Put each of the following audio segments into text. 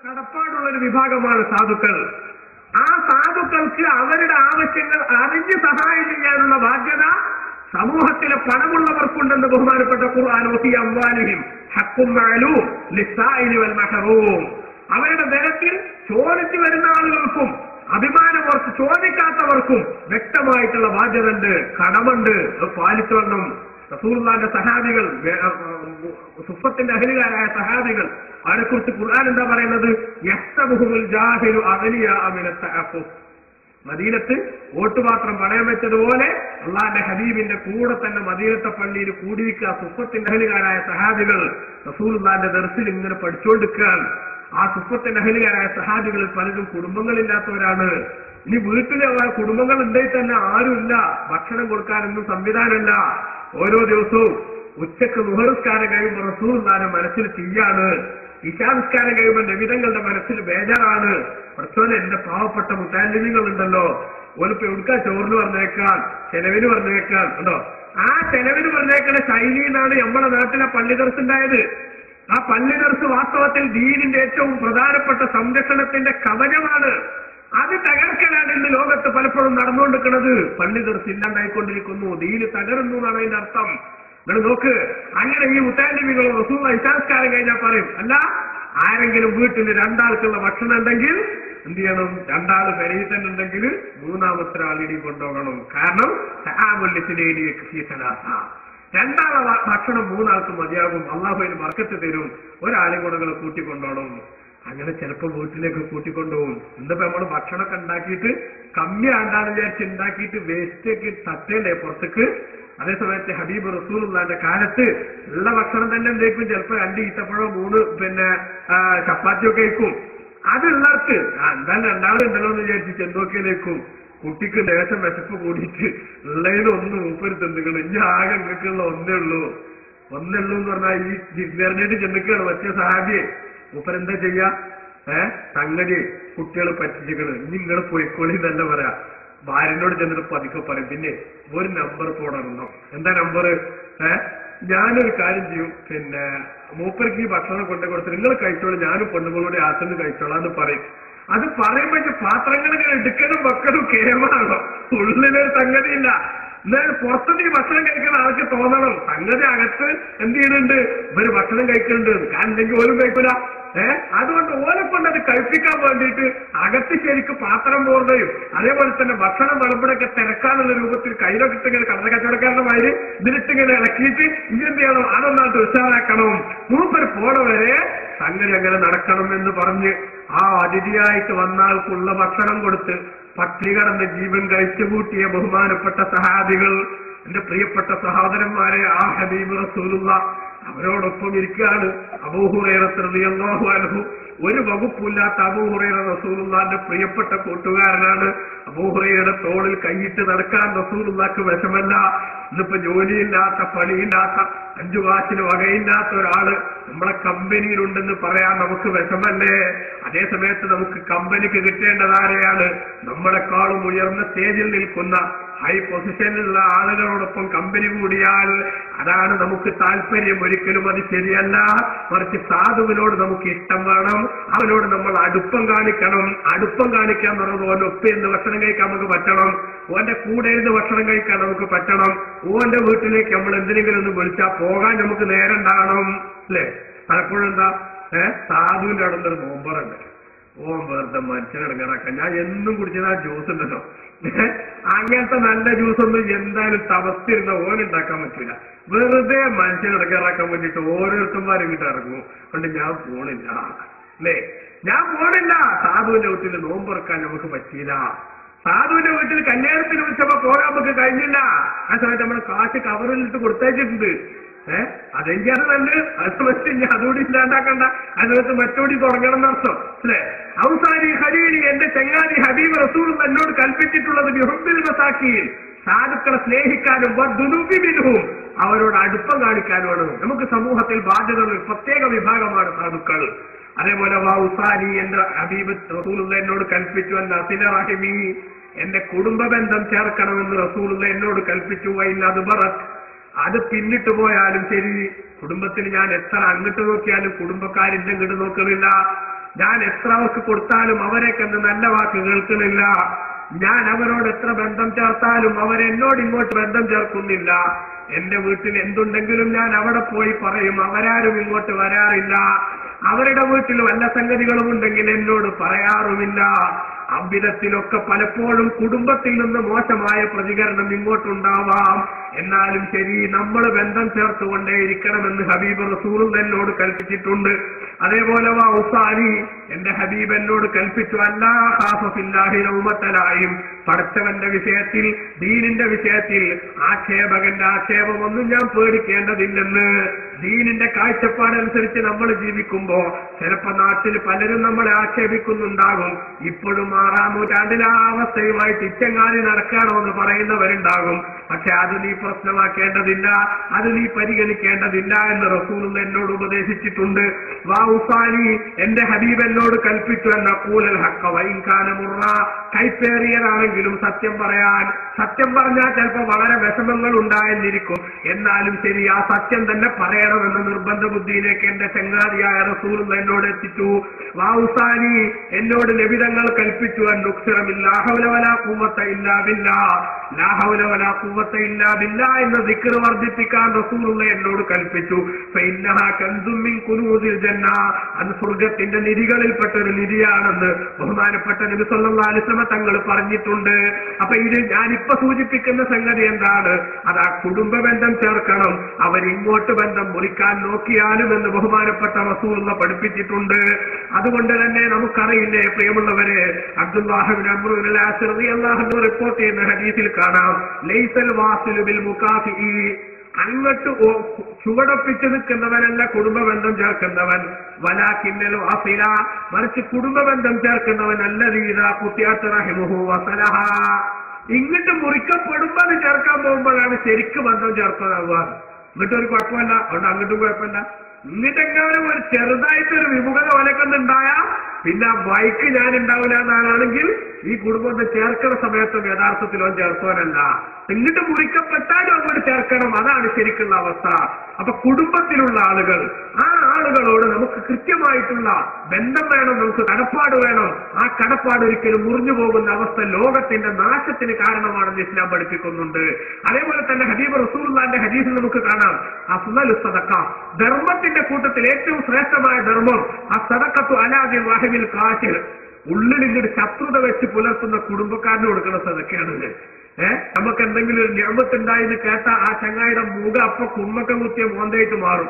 കടപ്പാടുള്ള ഒരു വിഭാഗമാണ് സാധുക്കൾ. ആ സാധുക്കൾക്ക് അവരുടെ ആവശ്യങ്ങൾ അറിഞ്ഞ് സഹായം ചെയ്യാനുള്ള ബാധ്യത സമൂഹത്തിലെ പണമുള്ളവർക്കുണ്ടെന്ന് ബഹുമാനപ്പെട്ട ഖുർആൻ വഫീ അംവാലിഹിം ഹഖ്ഖുൻ മഅലൂം ലിസ്സായിലി വൽ മഹറൂം. അവരുടെ ധനത്തിൽ ചോദിച്ചു വരുന്ന ആളുകൾക്കും അഭിമാനമോർത്ത് ചോദിക്കാത്തവർക്കും വ്യക്തമായിട്ടുള്ള ബാധ്യതയുണ്ട്, കടമുണ്ട്. അത് പാലിച്ചോളണം. റസൂലുള്ളാഹിന്റെ സഹാബികൾ, സുഫത്തിന്റെ അഹ്ലുകാരായ സഹാബികൾ, അവരെക്കുറിച്ച് ഖുർആൻ എന്താ പറയുന്നത്? യഹ്സബുഹുൽ ജാഹിലു അഗ്നിയാ മിന തഅഫുഫ്. മദീനത്ത് ഓട്ടുപാത്രം പണയം വെച്ചതുപോലെ അള്ളാന്റെ ഹബീബിന്റെ കൂടെ തന്നെ മദീനത്തെ പള്ളിയിൽ കൂടിയിരിക്കുക സുഫത്തിന്റെ അഹ്ലുകാരായ സഹാബികൾ റസൂലുള്ളാഹിന്റെ ദർസിൽ ഇങ്ങനെ പഠിച്ചുകൊണ്ടിരിക്കുകയാണ്. ആ സുഫത്തിന്റെ അഹ്ലുകാരായ സഹാബികളിൽ പലരും കുടുംബങ്ങളില്ലാത്തവരാണ്. ഇനി വീട്ടിലെ കുടുംബങ്ങൾ ഉണ്ടെങ്കിൽ തന്നെ ആരുമില്ല, ഭക്ഷണം കൊടുക്കാനൊന്നും സംവിധാനമില്ല. ഓരോ ദിവസവും ഉച്ചക്ക് ളുഹ്ർസ്കാരം കഴിയുമ്പോൾ റസൂലുള്ളാഹിന്റെ മനസ്സിൽ തീയാണ്, ഇശാനിസ്കാരം കഴിയുമ്പോൾ നബിതങ്ങളുടെ മനസ്സിൽ ബേജാറാണ്. പ്രശ്നം എന്റെ പാവപ്പെട്ട മുത്താലിമികളുണ്ടല്ലോ, ഓലിപ്പോ എവിടുക്കാൻ ചോറിന് പറഞ്ഞേക്കാൻ, ചെലവിന് പറഞ്ഞേക്കാൻ ഉണ്ടോ? ആ ചെലവിന് പറഞ്ഞേക്കുന്ന ശൈലിയിലാണ് നമ്മുടെ നാട്ടിലെ പള്ളി ദർസ് ഉണ്ടായത്. ആ പള്ളി ദർസ് വാസ്തവത്തിൽ ദീനിന്റെ ഏറ്റവും പ്രധാനപ്പെട്ട സംരക്ഷണത്തിന്റെ കവചമാണ്. അത് തകർക്കലാണ് ഇന്ന് ലോകത്ത് പലപ്പോഴും നടന്നുകൊണ്ടിരിക്കുന്നത്. പള്ളി ദർസ് ഇല്ലാണ്ടായിക്കൊണ്ടിരിക്കുന്നു, ദീന് തകരുന്നു എന്നാണ് അതിന്റെ അർത്ഥം. നിങ്ങൾ നോക്ക്, അങ്ങനെ ഈ മുത്താലിമികളോ റസൂൽ ഇശാനിസ്കാരം കഴിഞ്ഞാൽ പറയും, അല്ല ആരെങ്കിലും വീട്ടിൽ രണ്ടാൾക്കുള്ള ഭക്ഷണം ഉണ്ടെങ്കിൽ എന്ത് ചെയ്യണം? രണ്ടാള് പെരയിൽ തന്നെ ഉണ്ടെങ്കിൽ മൂന്നാമത്തെ ആളിനെയും കൊണ്ടുപോകണം. കാരണം രണ്ടാളെ ഭക്ഷണം മൂന്നാൾക്ക് മതിയാകും, അള്ളാഹു അതിന് ബർക്കത്ത് തരും, ഒരാളെയും കൂടെ കൂട്ടിക്കൊണ്ടോണം. അങ്ങനെ ചിലപ്പോൾ വീട്ടിലേക്ക് കൂട്ടിക്കൊണ്ടുപോകും. ഇന്നിപ്പോ നമ്മൾ ഭക്ഷണമൊക്കെ ഉണ്ടാക്കിയിട്ട് കമ്മി ആണ്ടാന്ന് വിചാരിച്ച് ഉണ്ടാക്കിയിട്ട് വേസ്റ്റേക്ക് തട്ടേണ്ടേ പുറത്തേക്ക്. അതേസമയത്ത് ഹബീബ് റസൂലുള്ളാഹിന്റെ കാലത്ത് ഉള്ള ഭക്ഷണം തന്നെ എന്തേക്കും, ചിലപ്പോൾ 2 ഈത്തപ്പഴോ 3 ചപ്പാത്തിയൊക്കെ കഴിക്കും. അതുള്ളവർക്ക് എന്തായാലും രണ്ടാളുണ്ടല്ലോ എന്ന് വിചാരിച്ച് ചെന്തോക്കിയിലേക്കും. കുട്ടിക്ക് ലേശം വിശപ്പ് കൂടിയിട്ട് ഉള്ളതിന് ഒന്ന് മൂപ്പര് തിന്നുകള്, ഇനി ആകെ നിങ്ങൾക്കുള്ള ഒന്നേ ഉള്ളൂ എന്ന് പറഞ്ഞാൽ ഈ നേരിട്ട് ചെന്നിക്കാണ് മറ്റേ സഹാബിയെ. മൂപ്പരെന്താ ചെയ്യാ? സംഗതി കുട്ടികൾ പറ്റിച്ചിക്കണ്, ഇനി നിങ്ങൾ പോയിക്കോളി എന്നല്ല പറയാ. ഭാര്യനോട് ചെന്നിട്ട് പതുക്കെ പറയും, പിന്നെ ഒരു നമ്പർ പോടണം. എന്താ നമ്പർ? ഞാനൊരു കാര്യം ചെയ്യും, പിന്നെ മൂപ്പർക്ക് ഈ ഭക്ഷണം കൊണ്ടു കൊടുത്ത് നിങ്ങൾ കഴിച്ചോളൂ, ഞാനും പെണ്ണുങ്ങളോട് ആത്തുനിന്ന് കഴിച്ചോളാം എന്ന് പറയും. അത് പറയുമ്പോ പാത്രങ്ങൾ ഇങ്ങനെ എടുക്കലും വെക്കലും കേമാണോ? ഉള്ളിലൊരു സംഗതിയില്ല. എന്നാൽ പുറത്തുനിന്ന് ഈ ഭക്ഷണം കഴിക്കുന്ന ആൾക്ക് തോന്നണം സംഗതി അകത്ത് എന്ത് ചെയ്യുന്നുണ്ട്, ഇവര് ഭക്ഷണം കഴിക്കുന്നുണ്ട്. കാരണം ഇല്ലെങ്കിൽ ഓരും കഴിക്കൂല. അതുകൊണ്ട് ഓലെ കൊണ്ട് അത് കഴിപ്പിക്കാൻ വേണ്ടിയിട്ട് അകത്ത് ശരിക്ക് പാത്രം പോവുകയും അതേപോലെ തന്നെ ഭക്ഷണം വിളമ്പടൊക്കെ തിരക്കാനുള്ള രൂപത്തിൽ കയ്യിലൊക്കെ ഇങ്ങനെ കടന്ന കച്ചവടക്കാരുടെ മാതിരി ഇതിലിട്ടിങ്ങനെ ഇളക്കിയിട്ട് ഇതെന്ത് ചെയ്യണം, അതൊന്നായിട്ട് ഉത്സാഹാക്കണം. മൂപ്പര് പോണ വരെ സംഗതി അങ്ങനെ നടക്കണം എന്ന് പറഞ്ഞ് ആ അതിഥിയായിട്ട് വന്ന ആൾക്കുള്ള ഭക്ഷണം കൊടുത്ത് പട്ടിണി കടന്ന് ജീവൻ കഴിച്ചു കൂട്ടിയ ബഹുമാനപ്പെട്ട സഹാബികൾ, എന്റെ പ്രിയപ്പെട്ട സഹോദരന്മാരെ, ആ ഹബീബ് റസൂലുള്ളാഹ് അവരോടൊപ്പം ഇരിക്കുകയാണ്. അബൂ ഹുറൈറ റളിയല്ലാഹു അൻഹു, ഒരു വകുപ്പില്ലാത്ത അബൂ ഹുറൈറ റസൂലുള്ളാഹിന്റെ പ്രിയപ്പെട്ട കൂട്ടുകാരനാണ്. അബൂ ഹുറൈറയുടെ തോളിൽ കൈയിട്ട് നടക്കാൻ റസൂലുള്ളാഹിക്ക് വിഷമല്ല. ഇന്നിപ്പോ ജോലിയില്ലാത്ത പണിയില്ലാത്ത 5 കാശിന് വകയില്ലാത്ത ഒരാള് നമ്മളെ കമ്പനിയിലുണ്ടെന്ന് പറയാൻ നമുക്ക് വിഷമല്ലേ? അതേസമയത്ത് നമുക്ക് കമ്പനിക്ക് കിട്ടേണ്ടത് ആരെയാണ്? നമ്മളെക്കാളും ഉയർന്ന സ്റ്റേജിൽ നിൽക്കുന്ന ഹൈ പൊസിഷനിലുള്ള ആളുകളോടൊപ്പം കമ്പനി കൂടിയാൽ അതാണ് നമുക്ക് താല്പര്യം. ഒരിക്കലും അത് ശരിയല്ല. മറിച്ച് സാധുവിനോട് നമുക്ക് ഇഷ്ടം വേണം, അവനോട് നമ്മൾ അടുപ്പം കാണിക്കണം. അടുപ്പം കാണിക്കാൻ പറയുന്നത് ഓന്റെ ഒപ്പം ഇരുന്ന് ഭക്ഷണം കഴിക്കാൻ നമുക്ക് പറ്റണം, ഓന്റെ കൂടെ ഇരുന്ന് ഭക്ഷണം കഴിക്കാൻ നമുക്ക് പറ്റണം. ഓന്റെ വീട്ടിലേക്ക് നമ്മൾ എന്തിനെങ്കിലും ഒന്ന് വിളിച്ചാൽ പോകാൻ നമുക്ക് നേരം ഉണ്ടാകണം, അല്ലേ? പലപ്പോഴും എന്താ സാധുവിന്റെ അവിടെ നിന്നൊരു നോമ്പറുണ്ട്, ഓൻ വെറുതെ മനുഷ്യനിടങ്ങാറാക്കാൻ. ഞാൻ എന്നും കുടിച്ചത് ആ ജ്യൂസ് ഉണ്ടല്ലോ, അങ്ങനത്തെ നല്ല ജ്യൂസൊന്നും എന്തായാലും തപസ്സിരുന്ന ഓനുണ്ടാക്കാൻ പറ്റൂല. വെറുതെ മനുഷ്യനിടങ്ങാറാക്കാൻ വേണ്ടിയിട്ട് ഓരോരുത്തന്മാരും ഇങ്ങോട്ട് ഇറങ്ങും. കൊണ്ട് ഞാൻ പോണില്ല, അല്ലേ? ഞാൻ പോണില്ല. സാധുവിന്റെ വീട്ടിൽ നോമ്പറക്കാൻ നമുക്ക് പറ്റിയില്ല. സാധുവിന്റെ വീട്ടിൽ കല്യാണത്തിന് വിളിച്ചപ്പോ പോകാൻ നമുക്ക് കഴിഞ്ഞില്ല. ആ സമയത്ത് നമ്മൾ കാശ് കവറിലിട്ട് കൊടുത്തയച്ചിട്ടുണ്ട്. അതെങ്കിൽ അത് നല്ല അത് ഇനി അതുകൂടി ഇല്ലാണ്ടാക്കണ്ട, അതിനകത്ത് മറ്റോടി തുടങ്ങണം എന്നർത്ഥം, അല്ലേ? ഔസാരി ഖലീലി, എന്റെ ചങ്ങാതി ഹബീബ് റസൂൽ എന്നോട് കൽപ്പിച്ചിട്ടുള്ളത് ബിഹുബ്ബിൽ മസാക്കീൻ, സാധുക്കളെ സ്നേഹിക്കാനും വദ്ദുനൂബിമിൻഹും, അവരോട് അടുപ്പം കാണിക്കാനുമാണ്. നമുക്ക് സമൂഹത്തിൽ ബാധ്യതയുള്ള ഒരു പ്രത്യേക വിഭാഗമാണ് സാധുക്കൾ. അതേപോലെ വൗസാനി, എന്റെ ഹബീബ് റസൂലുള്ള എന്നോട് കൽപ്പിച്ചു അസില റഹിമി, എന്റെ കുടുംബ ബന്ധം ചേർക്കണമെന്ന് റസൂലുള്ള എന്നോട് കൽപ്പിച്ചു. വൈന്നത് ബറത്ത്, അത് പിന്നിട്ട് പോയാലും ശരി, കുടുംബത്തിന് ഞാൻ എത്ര അങ്ങോട്ട് നോക്കിയാലും കുടുംബക്കാരിന്റെ ഇങ്ങോട്ട് നോക്കുന്നില്ല. ഞാൻ എത്ര അവർക്ക് കൊടുത്താലും അവരെ കണ്ട് നല്ല വാക്ക് കേൾക്കുന്നില്ല. ഞാൻ അവരോട് എത്ര ബന്ധം ചേർത്താലും അവരെന്നോട് ഇങ്ങോട്ട് ബന്ധം ചേർക്കുന്നില്ല. എന്റെ വീട്ടിൽ എന്തുണ്ടെങ്കിലും ഞാൻ അവിടെ പോയി പറയും, അവരാരും ഇങ്ങോട്ട് വരാറില്ല. അവരുടെ വീട്ടിൽ വല്ല സംഗതികളും ഉണ്ടെങ്കിൽ എന്നോട് പറയാറുമില്ല. അവിധത്തിലൊക്കെ പലപ്പോഴും കുടുംബത്തിൽ നിന്ന് മോശമായ പ്രതികരണം ഇങ്ങോട്ടുണ്ടാവാം. എന്നാലും ശരി, നമ്മൾ ബന്ധം ചേർത്തുകൊണ്ടേയിരിക്കണമെന്ന് ഹബീബ് റസൂൽ എന്നോട് കൽപ്പിച്ചിട്ടുണ്ട്. അതേപോലെ ഉസാനി, എന്റെ ഹബീബ് എന്നോട് കൽപ്പിച്ചു, അല്ലാ ഖാഫില്ലാഹി ലൗമത്തലായും, പടച്ചവന്റെ വിഷയത്തിൽ, ദീനിന്റെ വിഷയത്തിൽ ആക്ഷേപകന്റെ ആക്ഷേപമൊന്നും ഞാൻ പേടിക്കേണ്ടതില്ലെന്ന്. ദീനിന്റെ കാഴ്ചപ്പാടനുസരിച്ച് നമ്മൾ ജീവിക്കുമ്പോ ചിലപ്പോ നാട്ടിൽ പലരും നമ്മളെ ആക്ഷേപിക്കുന്നുണ്ടാകും. ഇപ്പോഴും 6-ാം നൂറ്റാണ്ടിലെ ആ അവസ്ഥയുമായി തിച്ചങ്ങാതി നടക്കാണോ എന്ന് പറയുന്നവരുണ്ടാകും. പക്ഷെ അത് നീ പ്രശ്നമാക്കേണ്ടതില്ല, അത് നീ പരിഗണിക്കേണ്ടതില്ല എന്ന് റസൂൽ എന്നോട് ഉപദേശിച്ചിട്ടുണ്ട്. ഉസാനി, എന്റെ ഹബീബ് എന്നോട് കൽപ്പിച്ചു, എന്ന കൂലൽ ഹഖ വഇൻ കാന മുറ, കൈപ്പേറിയതാണെങ്കിലും സത്യം പറയാൻ. സത്യം പറഞ്ഞാൽ ചിലപ്പോൾ വളരെ വിഷമങ്ങൾ ഉണ്ടായെന്നിരിക്കും, എന്നാലും ശരി, ആ സത്യം തന്നെ പറയണമെന്ന് നിർബന്ധ ബുദ്ധിയിലേക്ക് എന്റെ ചങ്ങാതിയായ റസൂൽ എന്നോട് എത്തിച്ചു. ഉസാനി, എന്നോട് നബിതങ്ങൾ കൽപ്പിച്ചു, ലാ ഹൗല വലാ ഖുവത ഇല്ലാ ബില്ലാഹ്, ലാ ഹൗല വലാ ഖുവത ഇല്ലാ ബില്ലാഹ് എന്ന ദിക്ർ വർദ്ധിപ്പിക്കാൻ റസൂൽ എന്നോട് കൽപ്പിച്ചു. ഫഇന്നഹാ കൻസും മിൻ കുനൂസിൽ ജന്ന, അത് സ്വർഗ്ഗത്തിന്റെ നിധികളിൽപ്പെട്ട ഒരു നിധിയാണെന്ന് ബഹുമാനപ്പെട്ട നബി സല്ലല്ലാഹു അലൈഹി വസല്ലം തങ്ങൾ പറഞ്ഞിട്ടുണ്ട്. അപ്പൊ ഇത് ഞാനിപ്പോ സൂചിപ്പിക്കുന്ന സംഗതി എന്താണ്? അത് ആ കുടുംബ ബന്ധം ചേർക്കണം, അവരിങ്ങോട്ട് ബന്ധം മുറിക്കാൻ നോക്കിയാലും എന്ന് ബഹുമാനപ്പെട്ട റസൂലുള്ള പഠിപ്പിച്ചിട്ടുണ്ട്. അതുകൊണ്ട് തന്നെ നമുക്കറിയില്ലേ പ്രിയമുള്ളവരെ, അബ്ദുല്ലാഹ് ഇബ്നു അംർ ഇബ്നുൽ ആസ് റളിയല്ലാഹു അൻഹു റിപ്പോർട്ട് ചെയ്യുന്ന ഹദീസിൽ കാണാം, ലൈസൽ വാസിലു ബിൽ മുകാഫിഇ, അങ്ങോട്ട് ചുവടൊപ്പിച്ചു നിൽക്കുന്നവനല്ല കുടുംബബന്ധം ചേർക്കുന്നവൻ, വലാകിന്നൽ വാസില, മറിച്ച് കുടുംബബന്ധം ചേർക്കുന്നവൻ അല്ലദീ ഖുതിഅത് റഹിമുഹു വസലഹ. ഇങ്ങോട്ട് മുറിക്കപ്പെടുമ്പോ അത് ചേർക്കാൻ പോകുമ്പോഴാണ് ശരിക്കും ബന്ധം ചേർക്കാനാവുക. ഇങ്ങോട്ടൊരു കുഴപ്പമില്ല, അതുകൊണ്ട് അങ്ങോട്ടും കുഴപ്പമില്ല. ഇങ്ങോട്ടെങ്ങാനും ഒരു ചെറുതായിട്ടൊരു വിമുഖത ഒലക്കൊന്നുണ്ടായാ പിന്നെ ബൈക്ക് ഞാൻ ഉണ്ടാവില്ല എന്നാണെങ്കിൽ ഈ കുടുംബത്തെ ചേർക്കുന്ന സമയത്തും യഥാർത്ഥത്തിലോ ചേർക്കാനല്ല, ഇങ്ങോട്ട് മുറിക്കപ്പെട്ടാലും അങ്ങോട്ട് ചേർക്കണം. അതാണ് ശരിക്കുള്ള അവസ്ഥ. അപ്പൊ കുടുംബത്തിലുള്ള ആളുകൾ, ആ ആളുകളോട് നമുക്ക് കൃത്യമായിട്ടുള്ള ബന്ധം വേണം, നമുക്ക് കടപ്പാട് വേണം. ആ കടപ്പാട് ഒരിക്കലും മുറിഞ്ഞു പോകുന്ന അവസ്ഥ ലോകത്തിന്റെ നാശത്തിന് കാരണമാണെന്ന് ഇസ്ലാം പഠിപ്പിക്കുന്നുണ്ട്. അതേപോലെ തന്നെ ഹബീബ് റസൂലുള്ളാഹിന്റെ ഹദീസിൽ നമുക്ക് കാണാം, അഫ്ളലു സദഖ, ധർമ്മത്തിന്റെ കൂട്ടത്തിൽ ഏറ്റവും ശ്രേഷ്ഠമായ ധർമ്മം അസ്സദഖത്തു അലാ ദിൽ വാഹിബിൽ കാശിർ, ഉള്ളിൽ ഇങ്ങോട്ട് ശത്രുത വെച്ച് പുലർത്തുന്ന കുടുംബക്കാരന് കൊടുക്കുന്ന സദഖയാണ്. നമുക്ക് എന്തെങ്കിലും ഒരു നിയമത്തുണ്ടായെന്ന് കേട്ട ആ ചങ്ങായിയുടെ മൂക അപ്പൊ കുമ്മക്ക കുത്തിയ മോന്തയായിട്ട് മാറും.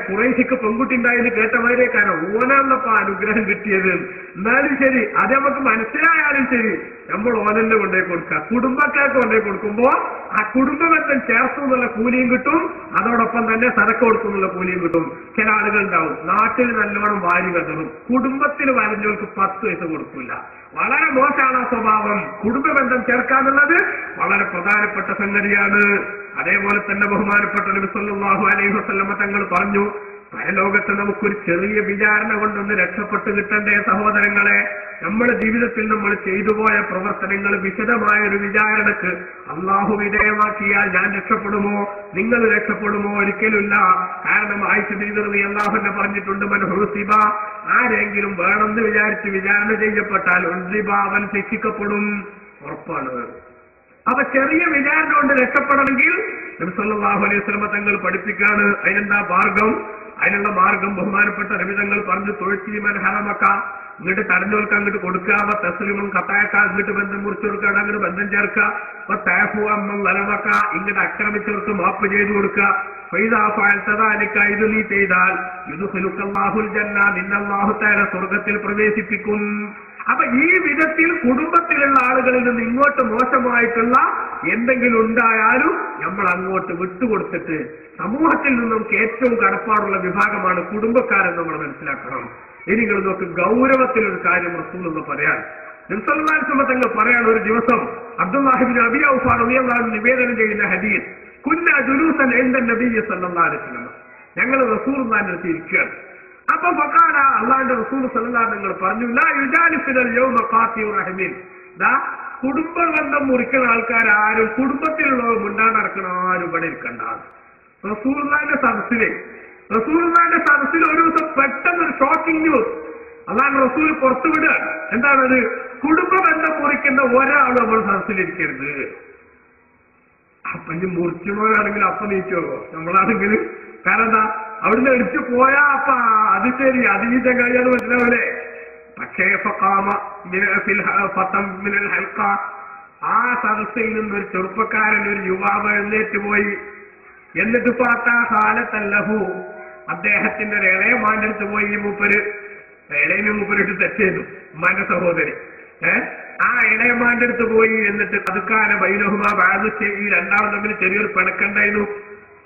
ഖുറൈശിക്ക് പെൺകുട്ടി ഉണ്ടായെന്ന് കേട്ടവരേക്കാണ് ഓനാന്നപ്പോ അനുഗ്രഹം കിട്ടിയത്. എന്നാലും ശരി, അത് നമുക്ക് മനസ്സിലായാലും ശരി, നമ്മൾ ഓനന്നെ കൊണ്ടുപോയി കൊടുക്കുക. കുടുംബക്കാർക്ക് കൊണ്ടുപോയി കൊടുക്കുമ്പോ ആ കുടുംബബന്ധം ചേർത്തു എന്നുള്ള കൂലിയും കിട്ടും, അതോടൊപ്പം തന്നെ സദക്ക കൊടുക്കുന്നുള്ള കൂലിയും കിട്ടും. ചില ആളുകൾ ഉണ്ടാവും നാട്ടിൽ നല്ലോണം വാരി കതറും, കുടുംബത്തിൽ വരഞ്ഞവർക്ക് 10 പൈസ കൊടുക്കില്ല. വളരെ മോശമാണ് ആ സ്വഭാവം. കുടുംബബന്ധം ചേർക്കാന്നുള്ളത് വളരെ പ്രധാനപ്പെട്ട സംഗതിയാണ്. അതേപോലെ തന്നെ ബഹുമാനപ്പെട്ട നബി സല്ലല്ലാഹു അലൈഹി വസല്ലം തങ്ങൾ പറഞ്ഞു, പരലോകത്ത് നമുക്കൊരു ചെറിയ വിചാരണ കൊണ്ടൊന്ന് രക്ഷപ്പെട്ട് കിട്ടണ്ടേ സഹോദരങ്ങളെ? നമ്മുടെ ജീവിതത്തിൽ നമ്മൾ ചെയ്തുപോയ പ്രവർത്തനങ്ങൾ വിശദമായ ഒരു വിചാരണക്ക് അള്ളാഹു വിധേയമാക്കിയാൽ ഞാൻ രക്ഷപ്പെടുമോ, നിങ്ങൾ രക്ഷപ്പെടുമോ? ഒരിക്കലുമില്ല. കാരണം ആയിഷ ബീവി റളിയല്ലാഹു അൻഹ പറഞ്ഞിട്ടുണ്ട്, മൻ ഹുസിബ, ആരെങ്കിലും വേണമെന്ന് വിചാരിച്ച് വിചാരണ ചെയ്യപ്പെട്ടാൽ ഉസിബ, അവൻ ശിക്ഷിക്കപ്പെടും, ഉറപ്പാണ്. അപ്പൊ ചെറിയ വിചാരണ കൊണ്ട് രക്ഷപ്പെടണമെങ്കിൽ നബി സല്ലല്ലാഹു അലൈഹി വസല്ലം തങ്ങൾ പഠിപ്പിക്കാണ്. അതിനെന്താ മാർഗം? അതിനുള്ള മാർഗം ബഹുമാനപ്പെട്ട നബി തങ്ങൾ പറഞ്ഞു, തൊഴിൽമൻ ഹറമക്ക, ഇങ്ങോട്ട് തടഞ്ഞോൽക്ക് അങ്ങോട്ട് കൊടുക്കുക, തസ്ലിമും കത്തായക്ക, ഇങ്ങോട്ട് ബന്ധം മുറിച്ചു കൊടുക്കുക, അങ്ങോട്ട് ബന്ധം ചേർക്കുക, തേഫു അമ്മം വലമക്ക, ഇങ്ങോട്ട് ആക്രമിച്ചവർക്ക് മാപ്പ് ചെയ്തു കൊടുക്കുക. ഇത് നീ ചെയ്താൽ യുദ്ഖിലുക്കല്ലാഹുൽ ജന്ന, നിന്നല്ലാഹു തആല സ്വർഗ്ഗത്തിൽ പ്രവേശിപ്പിക്കും. അപ്പൊ ഈ വിധത്തിൽ കുടുംബത്തിലുള്ള ആളുകളിൽ നിന്ന് ഇങ്ങോട്ട് മോശമായിട്ടുള്ള എന്തെങ്കിലും ഉണ്ടായാലും നമ്മൾ അങ്ങോട്ട് വിട്ടുകൊടുത്തിട്ട്, സമൂഹത്തിൽ നിന്ന് നമുക്ക് ഏറ്റവും കടപ്പാടുള്ള വിഭാഗമാണ് കുടുംബക്കാരെന്ന് നമ്മൾ മനസ്സിലാക്കണം. ഇനി നിങ്ങൾ നോക്ക്, ഗൗരവത്തിലൊരു കാര്യം റസൂൽ എന്ന് പറയാൻ നബി സല്ലല്ലാഹു അലൈഹി വസല്ലം തങ്ങൾ പറയാൻ, ഒരു ദിവസം അബ്ദുല്ലാഹി ഇബ്നു അബീ ഔഫ റളിയല്ലാഹു അൻഹു നിവേദനം ചെയ്യുന്ന ഹദീസ്, കുന്ന ജുലൂസൻ ഇൻദ നബി സല്ലല്ലാഹു അലൈഹി വസല്ലം, ഞങ്ങൾ റസൂലുള്ളാഹിന്റെ അടുത്ത് ഇരിക്കുകയാണ്. അപ്പൊ ഫഖാല, അല്ലാഹുവിന്റെ റസൂൽ സല്ലല്ലാഹു അലൈഹി വസല്ലം പറഞ്ഞു, ലാ യുജാലിസുൽ യൗമ ഖാതിഉർ റഹീമിൻ, കുടുംബ ബന്ധം മുറിക്കുന്ന ആൾക്കാരും കുടുംബത്തിലുള്ളവർ മുണ്ടാൻ നടക്കുന്ന ആരും ഇവിടെ ഇരിക്കണ്ട. റസൂലുള്ളാഹിന്റെ സദസ്സിൽ ഒരു ദിവസം പെട്ടെന്നൊരു ഷോക്കിംഗ് ന്യൂസ്, അള്ളാഹു റസൂൽ പുറത്തുവിടുക. എന്താണത്? കുടുംബ ബന്ധം മുറിക്കുന്ന ഒരാളും നമ്മൾ സദസ്സിലിരിക്കരുത്. അപ്പൊ ഇനി മുറിച്ചണോരാണെങ്കിൽ അപ്പൊ നീച്ചോ നമ്മളാണെങ്കിൽ? കാരണം എന്താ, അവിടുന്ന് എടുത്തു പോയാ അപ്പ അത് ശരി, അത് ഈ ചങ്ങാതിയാന്ന് മനസ്സിലാവൂലേ? പക്ഷേ ആ സദസ്സിൽ നിന്നൊരു ചെറുപ്പക്കാരൻ, ഒരു യുവാവ് എഴുന്നേറ്റ് പോയി. എന്നിട്ട് കാലത്തല്ലഹു, അദ്ദേഹത്തിന്റെ ഒരു ഇളയമാന്റെ അടുത്ത് പോയി. ഈ മൂപ്പര് മൂപ്പരിട്ട് തെറ്റ് ചെയ്തു, ഉമ്മാന്റെ സഹോദരി. ആ ഇളയമാന്റെ അടുത്ത് പോയി. എന്നിട്ട് അതുക്കാന ബൈനഹുമാ ബാദു, ഈ രണ്ടാളും തമ്മിൽ ചെറിയൊരു പിണക്കുണ്ടായിരുന്നു.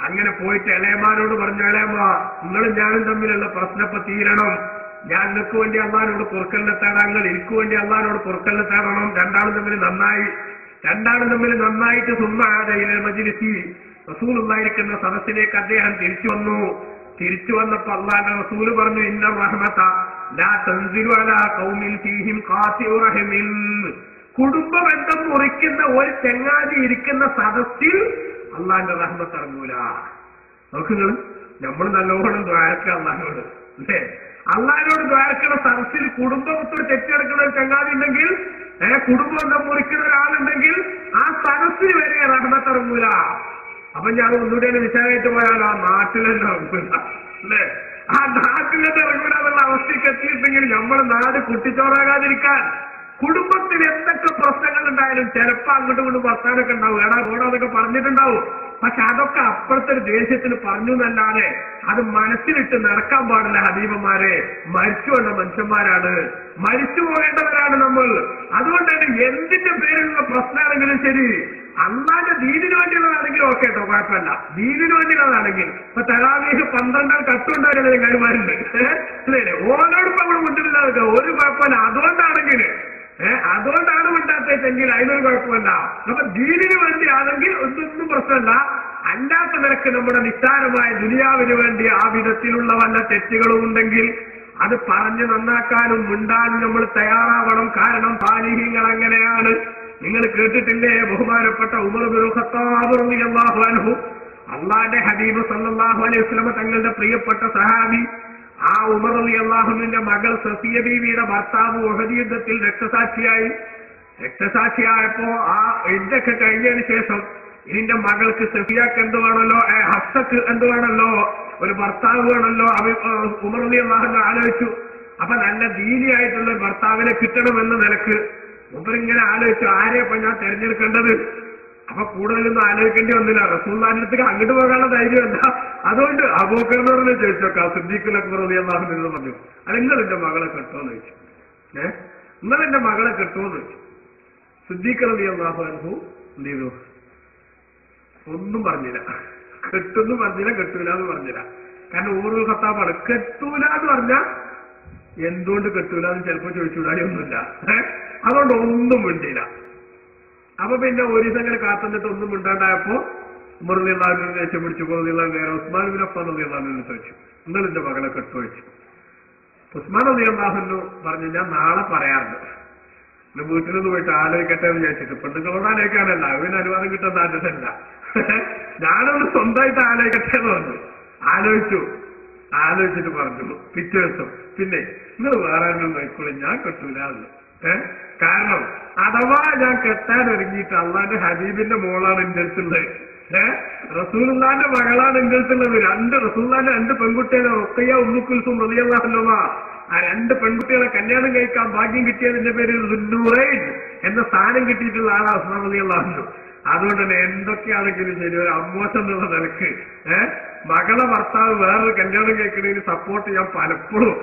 അങ്ങനെ പോയിട്ട് ഇളയമാനോട് പറഞ്ഞു, ഇളയമ്മ, നിങ്ങളും ഞാനും തമ്മിലുള്ള പ്രശ്നപ്പ തീരണം. ഞാൻ നിങ്ങൾക്ക് വേണ്ടി അള്ളാഹിനോട് പൊറുക്കലിനെ തേടാം, നിങ്ങൾ എനിക്ക് വേണ്ടി അള്ളാഹിനോട് പൊറുക്കലിനെ തേടണം. രണ്ടാളും തമ്മിൽ നന്നായിട്ട് സുമ്മാതയിലെ മജ്ലിസി, റസൂലുള്ളാഹിരിക്കുന്ന സദസ്സിലേക്ക് അദ്ദേഹം തിരിച്ചു വന്നപ്പോ അള്ളാഹുവിന്റെ റസൂല് പറഞ്ഞു, ഇന്ന റഹ്മത ലാ തൻസിലു അലാ ഖൗമിൻ ഫീഹിം ഖാതിഉ റഹിമിൻ. കുടുംബ ബന്ധം മുറിക്കുന്ന ഒരു ചങ്ങാതി ഇരിക്കുന്ന സദസ്സിൽ അള്ളാഹിന്റെ റഹ്മത്ത് ഇറങ്ങൂല. നോക്കുക, നമ്മൾ നല്ലോണം ദ്വാരക്കുക അള്ളാഹിനോട്, അല്ലേ? അള്ളാഹിനോട് ദ്വാരക്കുന്ന സദസ്സിൽ കുടുംബത്തോട് തെറ്റെടുക്കുന്ന ഒരു ചങ്ങാതി ഉണ്ടെങ്കിൽ, കുടുംബ ബന്ധം മുറിക്കുന്ന ഒരാളുണ്ടെങ്കിൽ ആ സദസ്സിൽ വരെ റഹ്മത്ത് ഇറങ്ങൂല. അപ്പൊ ഞാൻ ഒന്നുകൂടെ വിശാലമായിട്ട് പോയാൽ ആ നാട്ടിലെന്നെ ഇറങ്ങൂല, അല്ലേ? ആ നാട്ടിലെന്നെ ഇറങ്ങൂല എന്നുള്ള അവസ്ഥയ്ക്ക് എത്തിയിട്ടെങ്കിൽ നമ്മുടെ നാട് കുട്ടിച്ചോറാകാതിരിക്കാൻ, കുടുംബത്തിൽ എന്തൊക്കെ പ്രശ്നങ്ങൾ ഉണ്ടായാലും ചിലപ്പോ അങ്ങോട്ടും ഇങ്ങോട്ടും വർത്താനൊക്കെ ഉണ്ടാവും, എടാ ഓടോ അതൊക്കെ പറഞ്ഞിട്ടുണ്ടാവും. പക്ഷെ അതൊക്കെ അപ്പുറത്തെ ഒരു ദേഷ്യത്തിന് പറഞ്ഞു എന്നല്ലാതെ അത് മനസ്സിലിട്ട് നടക്കാൻ പാടില്ല. ഹബീബന്മാരെ, മരിച്ചു വന്ന മനുഷ്യന്മാരാണ്, മരിച്ചു പോകേണ്ടവരാണ് നമ്മൾ. അതുകൊണ്ട് തന്നെ എന്തിന്റെ പേരിലുള്ള പ്രശ്നമാണെങ്കിലും ശരി, അള്ളാന്റെ ദീനിന് വേണ്ടിയുള്ളതാണെങ്കിലും ഓക്കെ കേട്ടോ, കുഴപ്പമില്ല. ദീനിന് വേണ്ടിയുള്ളതാണെങ്കിൽ ഇപ്പൊ തറാവീഹ് 12 കട്ടുണ്ടായിരുന്ന കാര്യമാരുണ്ട്, അല്ലേ? ഓരോടും നമ്മൾ മുണ്ടില്ലാതെ ഒരു കുഴപ്പമില്ല. അതുകൊണ്ടാണ് മിണ്ടാത്തെങ്കിൽ അതിനൊരു കുഴപ്പമില്ല. അപ്പൊ ദീനിന് വേണ്ടി ആണെങ്കിൽ ഒന്നും പ്രശ്നമല്ല. അല്ലാത്ത നിരക്ക് നമ്മുടെ നിസ്സാരമായ ദുനിയാവിന് വേണ്ടി ആ വിധത്തിലുള്ള വല്ല തെറ്റുകളും ഉണ്ടെങ്കിൽ അത് പറഞ്ഞു നന്നാക്കാനും മിണ്ടാനും നമ്മൾ തയ്യാറാവണം. കാരണം സാലിഹീങ്ങൾ അങ്ങനെയാണ്. നിങ്ങൾ കേട്ടിട്ടില്ലേ, ബഹുമാനപ്പെട്ട ഉമർ ഇബ്നു ഖത്താബ് റളിയല്ലാഹു അൻഹു, അള്ളാന്റെ ഹബീബ് സല്ലല്ലാഹു അലൈഹി വസല്ലം തങ്ങളുടെ പ്രിയപ്പെട്ട സഹാബി. ആ ഉമർ റളിയല്ലാഹുവിന്റെ മകൾ സഫിയ ബീവിയുടെ ഭർത്താവ് ഉഹദ് യുദ്ധത്തിൽ രക്തസാക്ഷിയായപ്പോ ആ യുദ്ധമൊക്കെ കഴിഞ്ഞതിന് ശേഷം ഇതിന്റെ മകൾക്ക് സഫിയക്ക് എന്ത് വേണമല്ലോ, ഹഫ്സക്ക് എന്ത് വേണമല്ലോ, ഒരു ഭർത്താവ് വേണമല്ലോ. ഉമർ റളിയല്ലാഹു ആലോചിച്ചു. അപ്പൊ നല്ല ദീനിയായിട്ടുള്ള ഒരു ഭർത്താവിനെ കിട്ടണമെന്ന നിലക്ക് ഉമറിങ്ങനെ ആലോചിച്ചു, ആരെയപ്പോ ഞാൻ തെരഞ്ഞെടുക്കേണ്ടത്? അപ്പൊ കൂടുതലൊന്നും ആലോചിക്കേണ്ടി വന്നില്ല. റസൂലുള്ളാഹിന്റെ അടുത്തേക്ക് അങ്ങോട്ട് പോകാനുള്ള ധൈര്യമല്ല. അതുകൊണ്ട് അബൂബക്കറിനോട് ചോദിച്ചോക്കാം, സിദ്ദീഖുൽ അക്ബർ റളിയല്ലാഹു അൻഹു പറഞ്ഞു, അത് നിങ്ങൾ എന്റെ മകളെ കെട്ടോന്ന് ചോദിച്ചു. നിങ്ങൾ എന്റെ മകളെ കെട്ടുമെന്ന് ചോദിച്ചു. സിദ്ദീഖ് റളിയല്ലാഹു അൻഹു എന്ത് ചെയ്തു? ഒന്നും പറഞ്ഞില്ല. കെട്ടുന്നു പറഞ്ഞില്ല, കെട്ടൂല എന്ന് പറഞ്ഞില്ല. കാരണം ഉമറുൽ ഖത്താബാണ്. കെട്ടൂല എന്ന് പറഞ്ഞാൽ എന്തുകൊണ്ട് കെട്ടൂല എന്ന് ചിലപ്പോ ചോദിച്ചുകൂടായൊന്നുമില്ല. അതുകൊണ്ട് ഒന്നും മിണ്ടില്ല. അപ്പൊ പിന്നെ ഒരു ദിവസം കാത്തുന്നിട്ട് ഒന്നും മിണ്ടാണ്ടായപ്പോ ഉമർ റളിയല്ലാഹു അൻഹു ദേഷ്യം പിടിച്ചു. ഉമർ റളിയല്ലാഹു അൻഹു നേരെ ഉസ്മാൻ ഇബ്നു അഫ്ഫാൻ റളിയല്ലാഹു അൻഹു ചോദിച്ചു, നിങ്ങൾ എന്റെ മകളെ കെട്ടുവച്ചു. ഉസ്മാൻ റളിയല്ലാഹു അൻഹു പറഞ്ഞു, ഞാൻ നാളെ പറയാറുണ്ട്, വീട്ടിലൊന്ന് പോയിട്ട് ആലോചിക്കട്ടെ എന്ന് വിചാരിച്ചിട്ട്. പെണ്ണുങ്ങളോട് ആലോചിക്കാനല്ല, അവന് അനുവാദം കിട്ടാൻ താല്പര്യമല്ല. ഞാനൊന്ന് സ്വന്തമായിട്ട് ആലോചിക്കട്ടെ എന്ന് പറഞ്ഞു. ആലോചിച്ചിട്ട് പറഞ്ഞു പിറ്റേ ദിവസം, പിന്നെ നിങ്ങൾ വേറെ നോക്കിക്കോളൂ, ഞാൻ കെട്ടൂല എന്ന്. കാരണം അഥവാ ഞാൻ കെട്ടാൻ ഒരുങ്ങിയിട്ട് അള്ളാന്റെ ഹബീബിന്റെ മോളാണ് എന്റെ അടുത്തുള്ളത്, റസൂലുള്ളാന്റെ മകളാണ് എന്റെ അടുത്തുള്ളത്. റസൂലുള്ളാന്റെ 2 പെൺകുട്ടികളെ, റുഖയ്യ ഉമ്മു കുൽസും റളിയല്ലാഹു അൻഹുമാ, ആ 2 പെൺകുട്ടികളെ കല്യാണം കഴിക്കാൻ ഭാഗ്യം കിട്ടിയതിന്റെ പേരിൽ ദുന്നൂറൈൻ എന്ന സ്ഥാനം കിട്ടിയിട്ടുള്ള ആളാണ് ഉസ്മാൻ റളിയല്ലാഹു അൻഹു. അതുകൊണ്ട് തന്നെ എന്തൊക്കെയാണെങ്കിലും ശരി, ഒരു അമ്മോശം എന്നുള്ള നിലക്ക് മകളെ ഭർത്താവ് വേറൊരു കല്യാണം കഴിക്കുന്നതിന് സപ്പോർട്ട് ഞാൻ പലപ്പോഴും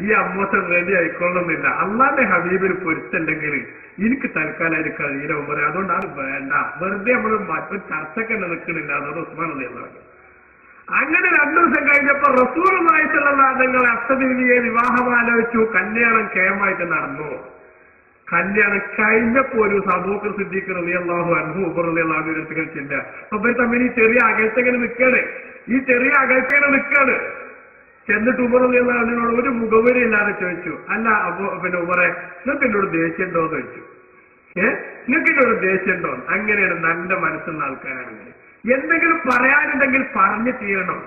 ഈ അമ്മോശം റെഡി ആയിക്കൊള്ളുന്നില്ല. അള്ളാന്റെ ഹബീബിന് പൊരുത്തല്ലെങ്കിൽ എനിക്ക് തൽക്കാലം കഴിയില്ല ഉമർ. അതുകൊണ്ട് അത് വേണ്ട, വെറുതെ നമ്മൾ മറ്റൊരു ചർച്ചക്ക് തന്നെ നിൽക്കുന്നില്ല. അതാണ് ഉസ്മാൻ റളിയല്ലാഹു അൻഹു. അങ്ങനെ 2 ദിവസം കഴിഞ്ഞപ്പോ റസൂലുള്ളാഹിയുള്ള തങ്ങൾ അസ്സബീവിയെ വിവാഹം ആലോചിച്ചു. കല്യാണം കേമായിട്ട് നടന്നു. കല്യാണം കഴിഞ്ഞപ്പോ ഒരു അബൂബക്കർ സിദ്ദീഖ് റളിയല്ലാഹു അൻഹു ഉമർ റളിയല്ലാഹു അൻഹു അടുത്ത് കളിച്ചില്ല. അപ്പൊ ഇവർ തമ്മിൽ ഈ ചെറിയ അകൽച്ചങ്ങനെ നിൽക്കാണ്. ചെന്നിട്ട് ഉമർ റളിയല്ലാഹു അൻഹുവിനോട് ഒരു മുഖവരി ഇല്ലാതെ ചോദിച്ചു, അല്ല അപ്പൊ പിന്നെ ഉമറെ, നിങ്ങൾക്ക് എന്നോട് ദേഷ്യമുണ്ടോ എന്ന് ചോദിച്ചു. നിങ്ങൾക്ക് എന്നോട് ദേഷ്യമുണ്ടോ? അങ്ങനെയാണ് നല്ല മനസ്സുള്ള ആൾക്കാരാണ്. എന്തെങ്കിലും പറയാനുണ്ടെങ്കിൽ പറഞ്ഞു തീരണം.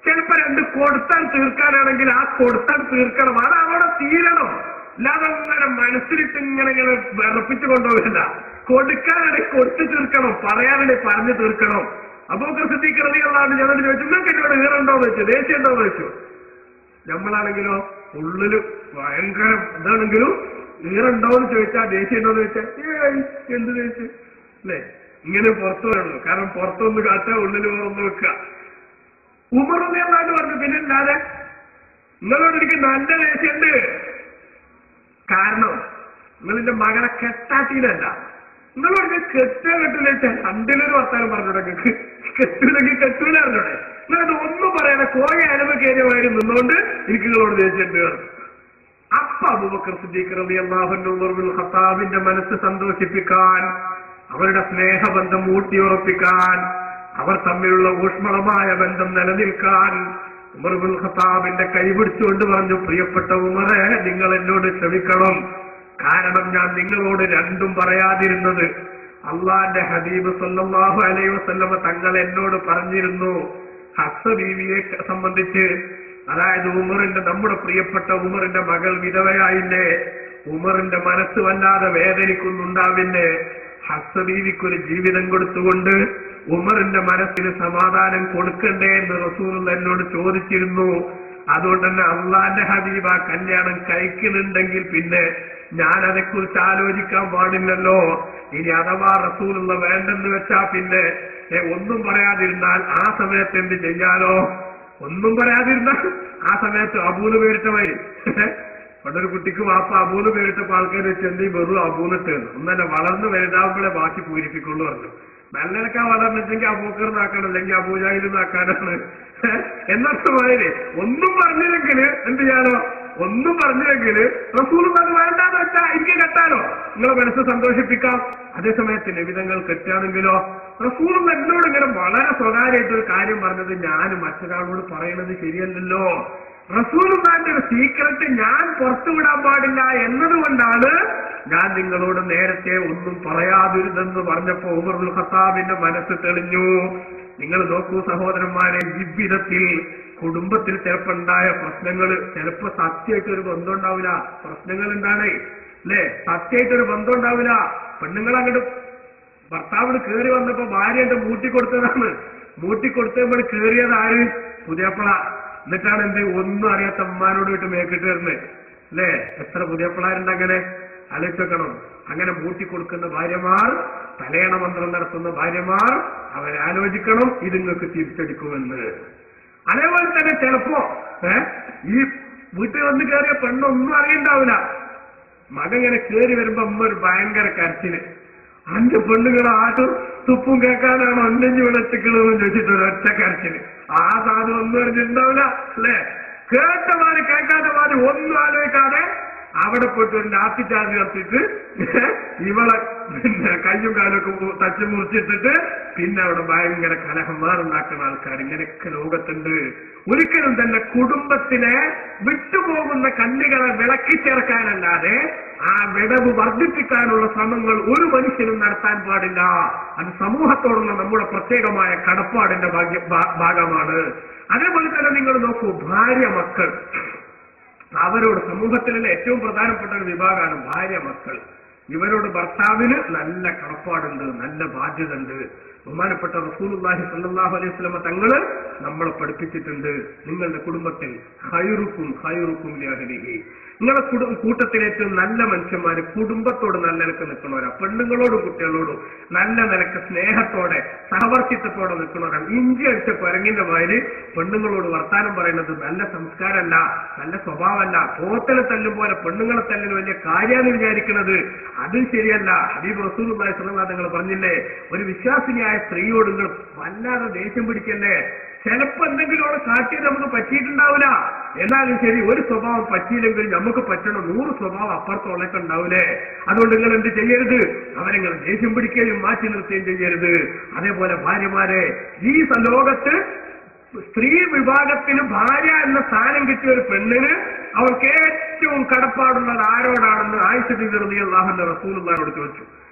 ചിലപ്പോ രണ്ട് കൊടുത്താൽ തീർക്കാനാണെങ്കിൽ ആ കൊടുത്താൽ തീർക്കണം, അത് അവിടെ തീരണം. അല്ലാതെ അങ്ങനെ മനസ്സിലിട്ട് ഇങ്ങനെ വിറപ്പിച്ചു കൊണ്ടുപോകില്ല. കൊടുക്കാനാണെങ്കിൽ കൊടുത്തു തീർക്കണം, പറയാനാണെങ്കിൽ പറഞ്ഞു തീർക്കണം. അബൂബക്കർ സിദ്ദീഖ് റളിയല്ലാഹു അൻഹു ഞങ്ങൾ ചോദിച്ചു, നിങ്ങൾക്ക് എന്നോട് ഈറുണ്ടോന്ന് വെച്ചു, ദേഷ്യം ഉണ്ടോന്ന് വെച്ചു. നമ്മളാണെങ്കിലോ ഉള്ളില് ഭയങ്കര ഇതാണെങ്കിലും ഈറുണ്ടോന്ന് ചോദിച്ചാൽ ദേഷ്യം ഉണ്ടോന്ന് വെച്ചാൽ എന്ത് ദേഷ്യം അല്ലേ, ഇങ്ങനെ പുറത്തു വരണു. കാരണം പുറത്തൊന്ന് കാട്ടാ ഉള്ളിൽ പുറന്ന് വെക്കുക. ഉമർ റളിയല്ലാഹു അൻഹു പറഞ്ഞു, പിന്നല്ലാതെ നിങ്ങളോട് എനിക്ക് നല്ല ദേഷ്യമുണ്ട്. കാരണം നിങ്ങളിന്റെ മകളെ കെട്ടാട്ടീനല്ല, നിങ്ങളോട് കെട്ടാൻ കെട്ടില്ല വെച്ചാൽ രണ്ടിലൊരു വർത്താനം പറഞ്ഞോടൊക്കെ കെട്ടൂലെങ്കിൽ കെട്ടൂല അറിഞ്ഞോടെ. നിങ്ങളത് ഒന്നും പറയണ കോയ അലവ് കയറിയമാര് നിന്നുകൊണ്ട് എനിക്ക് നിങ്ങളോട് ദേഷ്യമുണ്ട്. അപ്പൊ അബൂബക്കർ സിദ്ദീഖ് റളിയല്ലാഹു അൻഹു ഉമർ ഇബ്നുൽ ഖത്താബിന്റെ മനസ്സ് സന്തോഷിപ്പിക്കാൻ, അവരുടെ സ്നേഹബന്ധം ഊട്ടിയുറപ്പിക്കാൻ, അവർ തമ്മിലുള്ള ഊഷ്മളമായ ബന്ധം നിലനിൽക്കാൻ ഉമർ ഇബ്നുൽ ഖത്താബിന്റെ കൈ പിടിച്ചുകൊണ്ട് പറഞ്ഞു, പ്രിയപ്പെട്ട ഉമറെ, നിങ്ങൾ എന്നോട് ക്ഷമിക്കണം. കാരണം ഞാൻ നിങ്ങളോട് രണ്ടും പറയാതിരുന്നത്, അള്ളാന്റെ ഹബീബ് സല്ലല്ലാഹു അലൈഹി വസല്ലമ തങ്ങൾ എന്നോട് പറഞ്ഞിരുന്നു, ഹഫ്സ ബീവിയെ സംബന്ധിച്ച്, അതായത് നമ്മുടെ പ്രിയപ്പെട്ട ഉമറിന്റെ മകൾ വിധവയായില്ലേ, ഉമറിന്റെ മനസ്സ് വല്ലാതെ വേദനിക്കുന്നുണ്ടാവില്ലേ, ഹഫ്സ ബീവിക്കൊരു ജീവിതം കൊടുത്തുകൊണ്ട് ഉമറിന്റെ മനസ്സിന് സമാധാനം കൊടുക്കണ്ടേ എന്ന് റസൂൽ എന്നോട് ചോദിച്ചിരുന്നു. അതുകൊണ്ട് തന്നെ അള്ളാന്റെ ഹബീബ കല്യാണം കഴിക്കുന്നുണ്ടെങ്കിൽ പിന്നെ ഞാൻ അതേക്കുറിച്ച് ആലോചിക്കാൻ പാടില്ലല്ലോ. ഇനി അഥവാ റസൂലുള്ള വേണ്ടെന്ന് വെച്ചാ പിന്നെ ഒന്നും പറയാതിരുന്നാൽ ആ സമയത്ത് എന്ത് ചെയ്യാലോ? ഒന്നും പറയാതിരുന്നാൽ ആ സമയത്ത് അബൂന്ന് പേരിട്ടവര് പണ്ടൊരു കുട്ടിക്ക് വാപ്പ അബൂന്ന് പേരിട്ടപ്പോ ആൾക്കാർ വെച്ച് എന്ത് വെറും അബൂന്നിട്ട് ഒന്നല്ല വളർന്ന് വലുതാവുമ്പോഴേ ബാക്കി പൂരിപ്പിക്കുള്ളൂ പറഞ്ഞു. മെല്ലനൊക്കെ വളർന്നിട്ടെങ്കിൽ അബൂക്കറിനാക്കണം, അല്ലെങ്കിൽ അബൂജാഹിലിനാക്കാനാണ് എന്നർത്ഥമായത്. ഒന്നും പറഞ്ഞില്ലെങ്കില് എന്ത് ചെയ്യാനോ? ഒന്നും പറഞ്ഞില്ലെങ്കില് റസൂൽ അത് വേണ്ടാന്ന് വെച്ചാൽ എനിക്ക് കെട്ടാലോ, നിങ്ങളെ മനസ്സ് സന്തോഷിപ്പിക്കാം. അതേസമയത്ത് നബിതങ്ങൾ കെട്ടാണെങ്കിലോ, റസൂൽ എന്നോട് ഇങ്ങനെ വളരെ സ്വകാര്യമായിട്ടൊരു കാര്യം പറഞ്ഞത് ഞാൻ മറ്റൊരാളോട് പറയുന്നത് ശരിയല്ലല്ലോ. റസൂലുള്ളാഹിന്റെ ഒരു സീക്രട്ട് ഞാൻ പുറത്തുവിടാൻ പാടില്ല എന്നതുകൊണ്ടാണ് ഞാൻ നിങ്ങളോട് നേരത്തെ ഒന്നും പറയാതിരുതെന്ന് പറഞ്ഞപ്പോ ഉമർ ഇബ്നുൽ ഖത്താബിന്റെ മനസ്സ് തെളിഞ്ഞു. നിങ്ങൾ നോക്കൂ സഹോദരന്മാരെ, ജീവിതത്തിൽ കുടുംബത്തിൽ ചിലപ്പോ ഉണ്ടായ പ്രശ്നങ്ങൾ, ചിലപ്പോ സത്യമായിട്ടൊരു ബന്ധം ഉണ്ടാവില്ല, പ്രശ്നങ്ങൾ ഉണ്ടാണ് അല്ലേ, സത്യമായിട്ടൊരു ബന്ധം ഉണ്ടാവില്ല. പെണ്ണുങ്ങൾ അങ്ങോട്ട് ഭർത്താവിന് കയറി വന്നപ്പോ ഭാര്യ എന്റെ മൂട്ടിക്കൊടുത്തതാണ്, മൂട്ടിക്കൊടുത്തപ്പോൾ കയറിയത് ആര്? പുതിയപ്പള. എന്നിട്ടാണ് എന്ത് ഒന്നും അറിയാത്ത അമ്മാനോട് വിട്ട് മേക്കിട്ട് വരുന്നത് അല്ലേ? എത്ര പുതിയപ്പളാരുണ്ട് അങ്ങനെ? ആലോചിക്കണം. അങ്ങനെ മൂട്ടിക്കൊടുക്കുന്ന ഭാര്യമാർ, തലയണ മന്ത്രം നടത്തുന്ന ഭാര്യമാർ, അവരാലോചിക്കണം ഇത് നിങ്ങൾക്ക് തിരിച്ചടിക്കുമെന്ന്. അതേപോലെ തന്നെ ചിലപ്പോ ഈ വീട്ടിൽ വന്ന് കയറിയ പെണ്ണൊന്നും അറിയണ്ടാവില്ല, മകൻ ഇങ്ങനെ കയറി വരുമ്പോ അമ്മ ഒരു ഭയങ്കര കരച്ചില്, അഞ്ച് പെണ്ണുങ്ങളെ ആട്ടും തുപ്പും കേൾക്കാനാണോ ഒന്നെഞ്ച് വിളച്ചിക്കണമെന്ന് ചോദിച്ചിട്ട് ഒരൊറ്റ കരച്ചില്. ആ സാധനം ഒന്നും അറിഞ്ഞിട്ടുണ്ടാവില്ല അല്ലേ? കേട്ട മാറി കേൾക്കാത്ത മാറി ഒന്നും ആലോചിക്കാതെ അവിടെ പോയിട്ട് ഒരു ലാത്തി ചാർജ് കത്തിട്ട് ഇവളെ പിന്നെ കയ്യും കാലൊക്കെ തച്ചു മുറിച്ചിട്ടിട്ട് പിന്നെ അവിടെ ഭയങ്കര കലഹന്മാരുണ്ടാക്കുന്ന ആൾക്കാർ ഇങ്ങനെയൊക്കെ ലോകത്തുണ്ട്. ഒരിക്കലും തന്നെ കുടുംബത്തിനെ വിട്ടുപോകുന്ന കണ്ണികളെ വിളക്കിച്ചേർക്കാനല്ലാതെ ആ വിടവ് വർദ്ധിപ്പിക്കാനുള്ള ശ്രമങ്ങൾ ഒരു മനുഷ്യനും നടത്താൻ പാടില്ല. അത് സമൂഹത്തോടുള്ള നമ്മുടെ പ്രത്യേകമായ കടപ്പാടിന്റെ ഭാഗമാണ്. അതേപോലെ തന്നെ നിങ്ങൾ നോക്കൂ, ഭാര്യ മക്കൾ, അവരോട് സമൂഹത്തിലുള്ള ഏറ്റവും പ്രധാനപ്പെട്ട ഒരു വിഭാഗമാണ് ഭാര്യ മക്കൾ. ഇവരോട് ഭർത്താവിന് നല്ല കടപ്പാടുണ്ട്, നല്ല ബാധ്യത ഉണ്ട്. ബഹുമാനപ്പെട്ട റസൂലുള്ളാഹി സ്വല്ലല്ലാഹു അലൈഹി വസല്ലം തങ്ങള് നമ്മളെ പഠിപ്പിച്ചിട്ടുണ്ട്, നിങ്ങളുടെ കുടുംബത്തിൽ ഖൈറുക്കും ഖൈറുക്കും ലിഅഹ്ലിഹി, നിങ്ങളുടെ കൂട്ടത്തിലെ ഏറ്റവും നല്ല മനുഷ്യന്മാര് കുടുംബത്തോട് നല്ല നിലക്ക് നിൽക്കണവരാ, പെണ്ണുങ്ങളോടും കുട്ടികളോടും നല്ല നിലക്ക് സ്നേഹത്തോടെ സഹവർത്തിത്വത്തോടെ നിൽക്കണവരാണ്. ഇഞ്ചി അടിച്ച കുരങ്ങിന്റെ മാതിരി പെണ്ണുങ്ങളോട് വർത്താനം പറയുന്നത് നല്ല സംസ്കാരമല്ല, നല്ല സ്വഭാവമല്ല. പോത്തലെ തല്ലും പോലെ പെണ്ണുങ്ങളെ തല്ലിന് വലിയ കാര്യമെന്ന് വിചാരിക്കുന്നത് അതും ശരിയല്ല. ഹബീബ് റസൂലുള്ളാഹി സ്വല്ലല്ലാഹു അലൈഹി വസല്ലം പറഞ്ഞില്ലേ, ഒരു വിശ്വാസിനിയായ സ്ത്രീയോട് നിങ്ങൾ വല്ലാതെ ദേഷ്യം പിടിക്കല്ലേ. ചിലപ്പോ എന്തെങ്കിലും അവിടെ കാട്ടിയത് നമുക്ക് പറ്റിയിട്ടുണ്ടാവില്ല, എന്നാലും ശരി ഒരു സ്വഭാവം പറ്റിയില്ലെങ്കിൽ നമുക്ക് പറ്റണം 100 സ്വഭാവം അപ്പുറത്തോളൊക്കെ ഉണ്ടാവില്ലേ. അതുകൊണ്ട് നിങ്ങൾ എന്ത് ചെയ്യരുത്, അവരെ നിങ്ങൾ ദേഷ്യം പിടിക്കുകയും മാറ്റി നിർത്തുകയും ചെയ്യരുത്. അതേപോലെ ഭാര്യമാരെ, ഈ ലോകത്ത് സ്ത്രീ വിഭാഗത്തിന് ഭാര്യ എന്ന സ്ഥാനം കിട്ടിയ ഒരു പെണ്ണിന് അവർക്ക് ഏറ്റവും കടപ്പാടുള്ളത് ആരോടാണെന്ന് ആയിഷ ബിബി റളിയല്ലാഹു അൻഹ റസൂലുള്ളാഹിയോട് ചോദിച്ചു.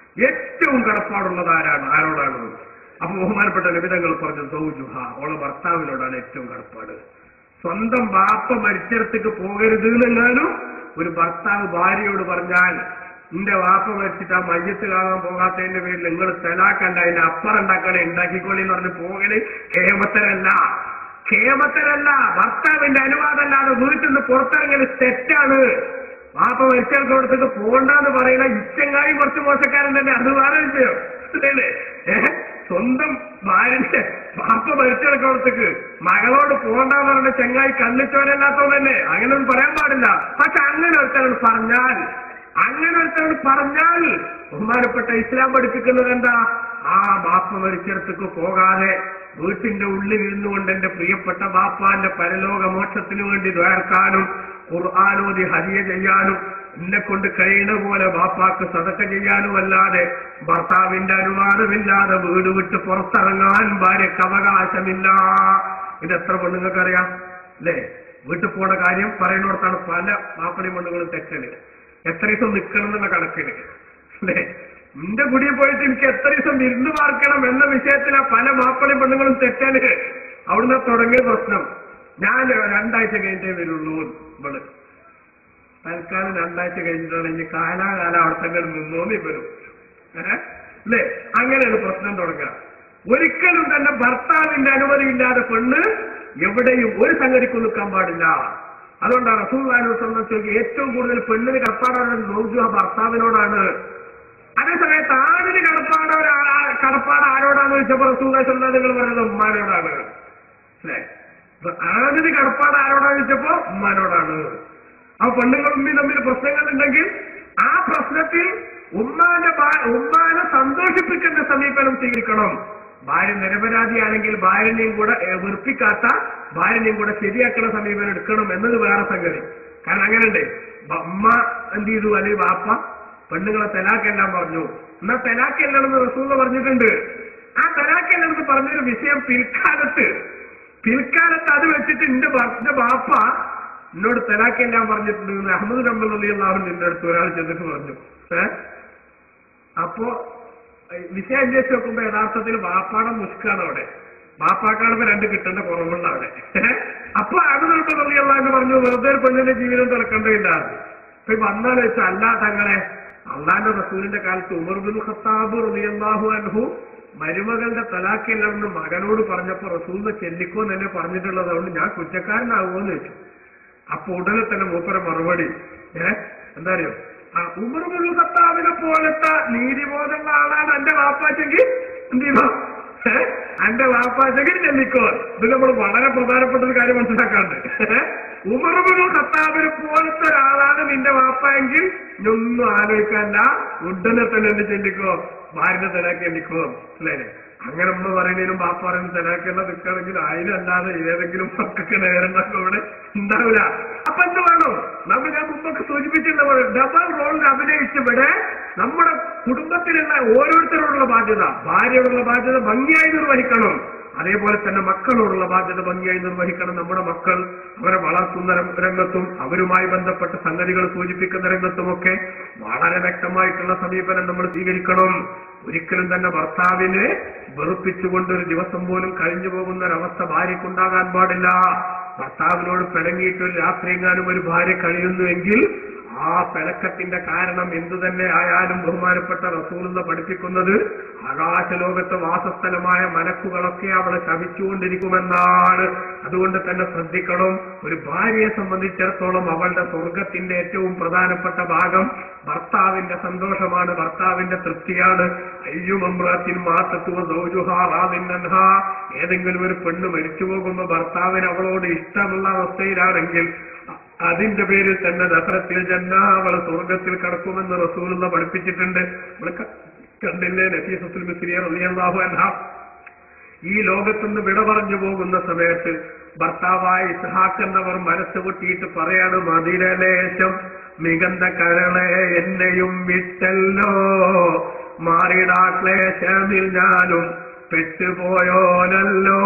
ഏറ്റവും കടപ്പാടുള്ളത് ആരോടാണ്? അപ്പൊ ബഹുമാനപ്പെട്ട നിബിധങ്ങൾ പറഞ്ഞു സൗജുഹ, ഓളെ ഭർത്താവിനോടാണ് ഏറ്റവും കടപ്പാട്. സ്വന്തം ബാപ്പ മരിച്ചിടത്തേക്ക് പോകരുത് എന്നെങ്ങാനും ഒരു ഭർത്താവ് ഭാര്യയോട് പറഞ്ഞാൽ, നിന്റെ വാപ്പ മരിച്ചിട്ട് ആ മയ്യത്ത് കാണാൻ പോകാത്തതിന്റെ പേരിൽ നിങ്ങൾ തലാക്കല്ല, അതിന്റെ അപ്പുറം ഉണ്ടാക്കണേ, ഉണ്ടാക്കിക്കോളി എന്ന് പറഞ്ഞ് പോകല് കേമത്തരല്ല. ഭർത്താവിന്റെ അനുവാദമല്ലാതെ വീട്ടിൽ നിന്ന് പുറത്തിറങ്ങല് തെറ്റാണ്. വാപ്പ മരിച്ചിടത്തോടത്തേക്ക് പോകണ്ടെന്ന് പറയുന്ന ഇച്ചങ്ങായി കുറച്ച് മോശക്കാരൻ തന്നെ, അത് വേറെ വിഷയം അല്ലേ. സ്വന്തം ഭാര്യന്റെ വാപ്പ മരിച്ചിടത്തോടത്തേക്ക് മകളോട് പോകണ്ടെന്ന് പറഞ്ഞ ചെങ്ങായി കല്ലിച്ചോരല്ലാത്തത് തന്നെ, അങ്ങനെയൊന്നും പറയാൻ പാടില്ല. പക്ഷെ അങ്ങനെ ഒരുത്തരോട് പറഞ്ഞാൽ ബഹുമാനപ്പെട്ട ഇസ്ലാം പഠിപ്പിക്കുന്നത് എന്താ? ആ ബാപ്പ മരിച്ചിടത്തേക്ക് പോകാതെ വീട്ടിന്റെ ഉള്ളിൽ ഇരുന്നുകൊണ്ട് എന്റെ പ്രിയപ്പെട്ട ബാപ്പാന്റെ പരലോക മോക്ഷത്തിനു വേണ്ടി ദ്വാർക്കാനും ഖുർആനോദി ഹദിയ ചെയ്യാനും എന്നെ കൊണ്ട് കഴിയുന്ന പോലെ ബാപ്പാക്ക് സദഖ ചെയ്യാനും അല്ലാതെ ഭർത്താവിന്റെ അനുവാദമില്ലാതെ വീട് വിട്ട് പുറത്തിറങ്ങാൻ ഭാര്യക്ക് അവകാശമില്ല. ഇതെത്ര പെണ്ണുങ്ങൾക്കറിയാം അല്ലേ? വീട്ടിൽ പോണ കാര്യം പറയുന്നിടത്താണ് പല മാപ്പിളി പെണ്ണുങ്ങളും തെറ്റല്. എത്ര ദിവസം നിൽക്കണം എന്നുള്ള കണക്കിന് അല്ലേ? നിന്റെ കുടിയിൽ പോയിട്ട് എനിക്ക് എത്ര ദിവസം വിരുന്ന് പാർക്കണം എന്ന വിഷയത്തിലാ പല മാപ്പിളി പെണ്ണുങ്ങളും തെറ്റല്. അവിടുന്ന് തുടങ്ങിയ പ്രശ്നം. ഞാൻ 2 ആഴ്ച കഴിഞ്ഞിട്ടേ വരുള്ളൂ. ഇവള് തൽക്കാലം 2 ആഴ്ച കഴിഞ്ഞിട്ടാണെങ്കിൽ കാലാകാലം അവിടെ തന്നെ നിന്നോന്ന് വരും അല്ലേ? അങ്ങനെയാണ് പ്രശ്നം തുടങ്ങുക. ഒരിക്കലും തന്നെ ഭർത്താവിന്റെ അനുമതി ഇല്ലാതെ പെണ്ണ് എവിടെയും ഒരു സംഗതിക്കും നിൽക്കാൻ പാടില്ല. അതുകൊണ്ടാണ് റസൂലുള്ളാഹിയെ സംബന്ധിച്ച് ഏറ്റവും കൂടുതൽ പെണ്ണിന് കടപ്പാടാണ് സൗജുഹ, ഭർത്താവിനോടാണ്. അതേസമയത്ത് ആണിന് കടപ്പാട് ആരോടാന്ന് ചോദിച്ചപ്പോൾ റസൂലുള്ളാഹി സ്വല്ലല്ലാഹു അലൈഹി വസല്ലം പറയുന്നത് ഉമ്മാനോടാണ് അല്ലേ? ആണിന് കടപ്പാട് ആരോടാന്ന് ചോദിച്ചപ്പോ ഉമ്മാനോടാണ്. ആ പെണ്ണുങ്ങളും തമ്മിൽ പ്രശ്നങ്ങൾ ഉണ്ടെങ്കിൽ ആ പ്രശ്നത്തിൽ ഉമ്മാനെ സന്തോഷിപ്പിക്കുന്ന സമീപനം സ്വീകരിക്കണം. ഭാര്യ നിരപരാധിയാണെങ്കിൽ ഭാര്യനെയും കൂടെ വെറുപ്പിക്കാത്ത ഭാര്യനെയും കൂടെ ശരിയാക്കുന്ന സമീപനം എടുക്കണം എന്നത് വേറെ സംഗതി. കാരണം അങ്ങനെയുണ്ട്, ഉമ്മ എന്ത് ചെയ്തു, അല്ലെങ്കിൽ വാപ്പ പെണ്ണുങ്ങളെ തലാക്കെല്ലാം പറഞ്ഞു. എന്നാ തലാക്കെല്ലാണെന്ന് റസൂൽ പറഞ്ഞിട്ടുണ്ട്. ആ തലാക്കെല്ലാണെന്ന് പറഞ്ഞൊരു വിഷയം പിൽക്കാലത്ത് അത് വെച്ചിട്ട് എന്റെ ബാപ്പ എന്നോട് തലാക്കെല്ലാം പറഞ്ഞിട്ടുണ്ട് അഹമ്മദ് റബ്ബൽ റളിയല്ലാഹു അൻഹു നിന്റെ അടുത്ത് ഒരാൾ ചെന്നിട്ട് പറഞ്ഞു. അപ്പോ വിഷയം അന്വേഷിച്ച് നോക്കുമ്പോ യഥാർത്ഥത്തിൽ വാപ്പാടെ മുഷ്കാണ് അവിടെ. വാപ്പാക്കാണ് 2 കിട്ടേണ്ട കുറവുള്ള അവിടെ. അപ്പൊ അഹമ്മദ് റബ്ബൽ റളിയല്ലാഹു അൻഹു പറഞ്ഞു, വെറുതെ ഒരു പെണ്ണിന്റെ ജീവിതം തുറക്കേണ്ടതില്ല. അപ്പൊ വന്നാന്ന് വെച്ചാൽ അല്ല തങ്ങളെ, അള്ളാന്റെ റസൂലിന്റെ കാലത്ത് ഉമർ ഇബ്നുൽ ഖത്താബ് റളിയല്ലാഹു അൻഹു മരുമകളുടെ തലാക്കില്ലെന്ന് മകനോട് പറഞ്ഞപ്പോ റസൂലിനെ ചെല്ലിക്കോ തന്നെ പറഞ്ഞിട്ടുള്ളത്, അതുകൊണ്ട് ഞാൻ കുറ്റക്കാരനാകുമോന്ന് ചോദിച്ചു. അപ്പൊ ഉടനെ തന്നെ മൂപ്പര മറുപടി എന്താ അറിയോ, ഉമർ ഇബ്നുൽ ഖത്താബിനെ പോലത്തെ നീതിബോധമുള്ള ആളാണ് എന്റെ വാപ്പാച്ചെങ്കിൽ എന്ത് ചെയ്തോ, എന്റെ വാപ്പാച്ചെങ്കിൽ ചെല്ലിക്കോ. ഇത് നമ്മൾ വളരെ പ്രധാനപ്പെട്ട ഒരു കാര്യം മനസ്സിലാക്കാണ്ട്. ഉമർ ഇബ്നുൽ ഖത്താബിനെ പോലത്തെ ഒരാളാണ് നിന്റെ വാപ്പയെങ്കിൽ ഒന്നും ആലോചിക്കാല്ല, ഉടനെ തന്നെ എന്നെ ചെല്ലിക്കോ, ഭാര്യനെ തലാക്കി എണ്ണിക്കോ. അല്ലേ? അങ്ങനെ നമ്മൾ പറയുന്നതിനും ബാപ്പ പറയുന്ന തലാക്കെല്ലാം നിൽക്കുകയാണെങ്കിൽ അതിലല്ലാതെ ഏതെങ്കിലും മക്കൾക്ക് നേരണ്ടാക്കും അവിടെ ഉണ്ടാവില്ല. അപ്പൊ എന്ത് വേണം, ഞാൻ മുമ്പൊക്കെ സൂചിപ്പിച്ചിട്ടുള്ള പോലെ ഡബിൾ റോളിൽ അഭിനയിച്ചിവിടെ നമ്മുടെ കുടുംബത്തിലുള്ള ഓരോരുത്തരോടുള്ള ബാധ്യത, ഭാര്യയോടുള്ള ബാധ്യത ഭംഗിയായി നിർവഹിക്കണം. അതേപോലെ തന്നെ മക്കളോടുള്ള ബാധ്യത ഭംഗിയായി നിർവഹിക്കണം. നമ്മുടെ മക്കൾ അവരെ വളർത്തുന്ന രംഗത്തും അവരുമായി ബന്ധപ്പെട്ട സംഗതികൾ സൂചിപ്പിക്കുന്ന രംഗത്തുമൊക്കെ വളരെ വ്യക്തമായിട്ടുള്ള സമീപനം നമ്മൾ സ്വീകരിക്കണം. ഒരിക്കലും തന്നെ ഭർത്താവിനെ വെറുപ്പിച്ചുകൊണ്ട് ഒരു ദിവസം പോലും കഴിഞ്ഞു പോകുന്ന ഒരവസ്ഥ ഭാര്യക്കുണ്ടാകാൻ പാടില്ല. ഭർത്താവിനോട് പിണങ്ങിയിട്ടൊരു രാത്രിയെങ്ങാനും ഒരു ഭാര്യ കഴിയുന്നുവെങ്കിൽ ആ പിണക്കത്തിന്റെ കാരണം എന്തു തന്നെ ആയാലും ബഹുമാനപ്പെട്ട റസൂലുള്ളാഹി പഠിപ്പിക്കുന്നത് ആകാശലോകത്തെ വാസസ്ഥലമായ മലക്കുകളൊക്കെ അവളെ ശപിച്ചുകൊണ്ടിരിക്കുമെന്നാണ്. അതുകൊണ്ട് തന്നെ ശ്രദ്ധിക്കണം. ഒരു ഭാര്യയെ സംബന്ധിച്ചിടത്തോളം അവളുടെ സ്വർഗത്തിന്റെ ഏറ്റവും പ്രധാനപ്പെട്ട ഭാഗം ഭർത്താവിന്റെ സന്തോഷമാണ്, ഭർത്താവിന്റെ തൃപ്തിയാണ്. ഏതെങ്കിലും ഒരു പെണ്ണ് മരിച്ചു പോകുമ്പോ ഭർത്താവിന് അവളോട് ഇഷ്ടമുള്ള അവസ്ഥയിലാണെങ്കിൽ അതിന്റെ പേരിൽ തന്നെ നഫറത്തിൽ ജന്ന, അവളെ സ്വർഗത്തിൽ കടക്കുമെന്ന് റസൂലുള്ളാഹി പഠിപ്പിച്ചിട്ടുണ്ട്. നമ്മൾ കണ്ടില്ലേ, നഫീസത്തുൽ മിസ്രിയ റളിയല്ലാഹു അൻഹ ഈ ലോകത്തുനിന്ന് വിട പറഞ്ഞു പോകുന്ന സമയത്ത് ഭർത്താവായ ഇസ്ഹാഖ് എന്നവർ മനസ്സ് പൊട്ടിയിട്ട് പറയാണ്, മദിരലേശം മികந்த കരളെ എന്നെയും വിട്ടല്ലോ, മാറിടാ ക്ലേശമിൽ ഞാനും പെട്ടുപോയോനല്ലോ.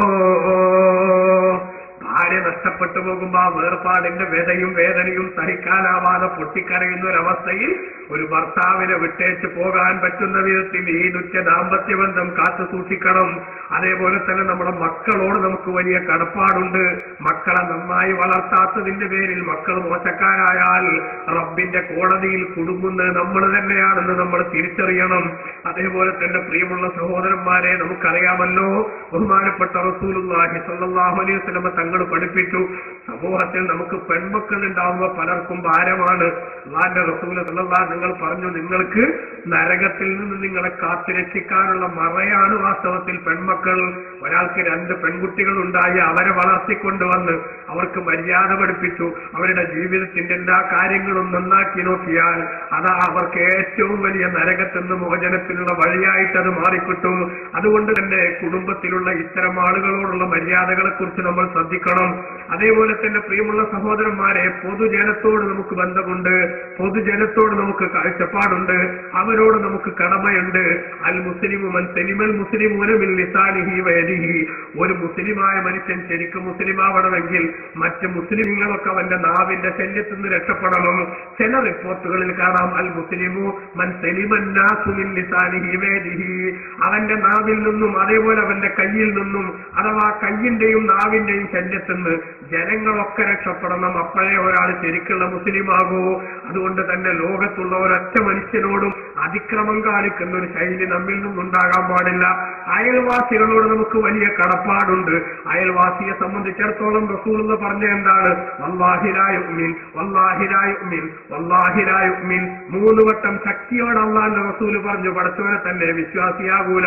ഭാര്യ നഷ്ടപ്പെട്ടു പോകുമ്പോ ആ വേർപാടിന്റെ വ്യതയും വേദനയും സഹിക്കാനാവാതെ പൊട്ടിക്കരയുന്ന ഒരവസ്ഥയിൽ ഒരു ഭർത്താവിനെ വിട്ടേച്ച് പോകാൻ പറ്റുന്ന വിധത്തിൽ ഈ തുച്ഛ ദാമ്പത്യ ബന്ധം കാത്തു സൂക്ഷിക്കണം. അതേപോലെ തന്നെ നമ്മുടെ മക്കളോട് നമുക്ക് വലിയ കടപ്പാടുണ്ട്. മക്കളെ നന്നായി വളർത്താത്തതിന്റെ പേരിൽ മക്കൾ മോശക്കാരായാൽ റബ്ബിന്റെ കോടതിയിൽ കുടുങ്ങുന്നത് നമ്മൾ തന്നെയാണെന്ന് നമ്മൾ തിരിച്ചറിയണം. അതേപോലെ തന്നെ പ്രിയമുള്ള സഹോദരന്മാരെ, നമുക്കറിയാമല്ലോ ബഹുമാനപ്പെട്ട റസൂലുള്ളാഹി സ്വല്ലല്ലാഹു അലൈഹി വസല്ലം തങ്ങൾ പഠിപ്പിച്ചു, സമൂഹത്തിൽ നമുക്ക് പെൺമക്കൾ ഉണ്ടാവുമ്പോൾ പലർക്കും ഭാരമാണ്. അല്ലാഹുവിന്റെ റസൂൽ സ്വല്ലല്ലാഹു നിങ്ങൾ പറഞ്ഞു, നിങ്ങൾക്ക് നരകത്തിൽ നിന്ന് നിങ്ങളെ കാത്തുരക്ഷിക്കാനുള്ള മറയാണ് വാസ്തവത്തിൽ പെൺമക്കൾ. ഒരാൾക്ക് 2 പെൺകുട്ടികൾ ഉണ്ടായി അവരെ വളർത്തിക്കൊണ്ടുവന്ന് അവർക്ക് മര്യാദ പഠിപ്പിച്ചു, അവരുടെ ജീവിതത്തിന്റെ എല്ലാ കാര്യങ്ങളും നന്നാക്കി നോക്കിയാൽ അതാ അവർക്ക് ഏറ്റവും വലിയ നരകത്തിൽ നിന്ന് മോചനത്തിനുള്ള വഴിയായിട്ട് അത് മാറിക്കിട്ടും. അതുകൊണ്ട് തന്നെ കുടുംബത്തിലുള്ള ഇത്തരം ആളുകളോടുള്ള മര്യാദകളെ കുറിച്ച് നമ്മൾ ശ്രദ്ധിക്കണം. അതേപോലെ തന്നെ പ്രിയമുള്ള സഹോദരന്മാരെ, പൊതുജനത്തോട് നമുക്ക് ബന്ധമുണ്ട്, പൊതുജനത്തോട് നമുക്ക് കാഴ്ചപ്പാടുണ്ട്, അവരോട് നമുക്ക് കടമയുണ്ട്. അൽ മുസ്ലിമു മൻ സലിമൽ മുസ്ലിമൂന മിൻ ലിസാനിഹി വയദിഹി. ഒരു മുസ്ലിമായ മനുഷ്യൻ ശരിക്കും മുസ്ലിമാവണമെങ്കിൽ മറ്റ് മുസ്ലിങ്ങളൊക്കെ അവന്റെ നാവിന്റെ ശല്യത്തിൽ നിന്ന് രക്ഷപ്പെടണം. ചില റിപ്പോർട്ടുകളിൽ കാണാം അൽ മുസ്ലിമു മൻ സലിമൻ നാസു മിൻ ലിസാനിഹി വയദിഹി. അവന്റെ നാവിൽ നിന്നും അതേപോലെ അവന്റെ കയ്യിൽ നിന്നും, അഥവാ കയ്യിന്റെയും നാവിന്റെയും ശല്യത്തിൽ നിന്ന് ജനങ്ങളൊക്കെ രക്ഷപ്പെടണം. അപ്പോഴേ ഒരാൾ ശരിക്കുള്ള മുസ്ലിമാകൂ. അതുകൊണ്ട് തന്നെ ലോകത്തുള്ള ഒരൊറ്റ മനുഷ്യനോടും അതിക്രമം കാണിക്കുന്ന ഒരു ശൈലി നമ്മിൽ നിന്നുണ്ടാകാൻ പാടില്ല. അയൽവാസികളോട് നമുക്ക് വലിയ കടപ്പാടുണ്ട്. അയൽവാസിയെ സംബന്ധിച്ചിടത്തോളം റസൂലുള്ളാഹി പറഞ്ഞ എന്താണ്? വല്ലാഹി ലാ യുഅ്മിൻ, വല്ലാഹി ലാ യുഅ്മിൻ, വല്ലാഹി ലാ യുഅ്മിൻ. 3 വട്ടം ശക്തിയോടെ അല്ലാഹുവിന്റെ റസൂൽ പറഞ്ഞു, പടച്ചവനെ തന്നെ വിശ്വാസിയാകൂല.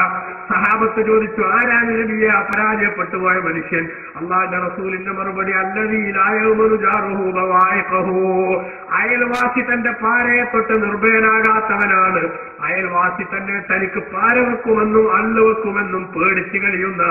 സഹാബത്ത് ചോദിച്ചു, ആരാണ് നബിയെ പരാജയപ്പെട്ടു പോയ മനുഷ്യൻ? അല്ലാഹുവിന്റെ റസൂലിന്റെ മറുപടി, അല്ലദീ ലാ യഉമനു ജാറുഹു ബവായിഖഹു. അയൽവാസി തന്റെ പാരയെ തൊട്ട് നിർഭയനാകാത്തവനാണ്. അയൽവാസി തന്നെ തനിക്ക് പാര വെക്കുമെന്നും അല്ലുവെക്കുമെന്നും പേടിച്ചു കഴിയുന്ന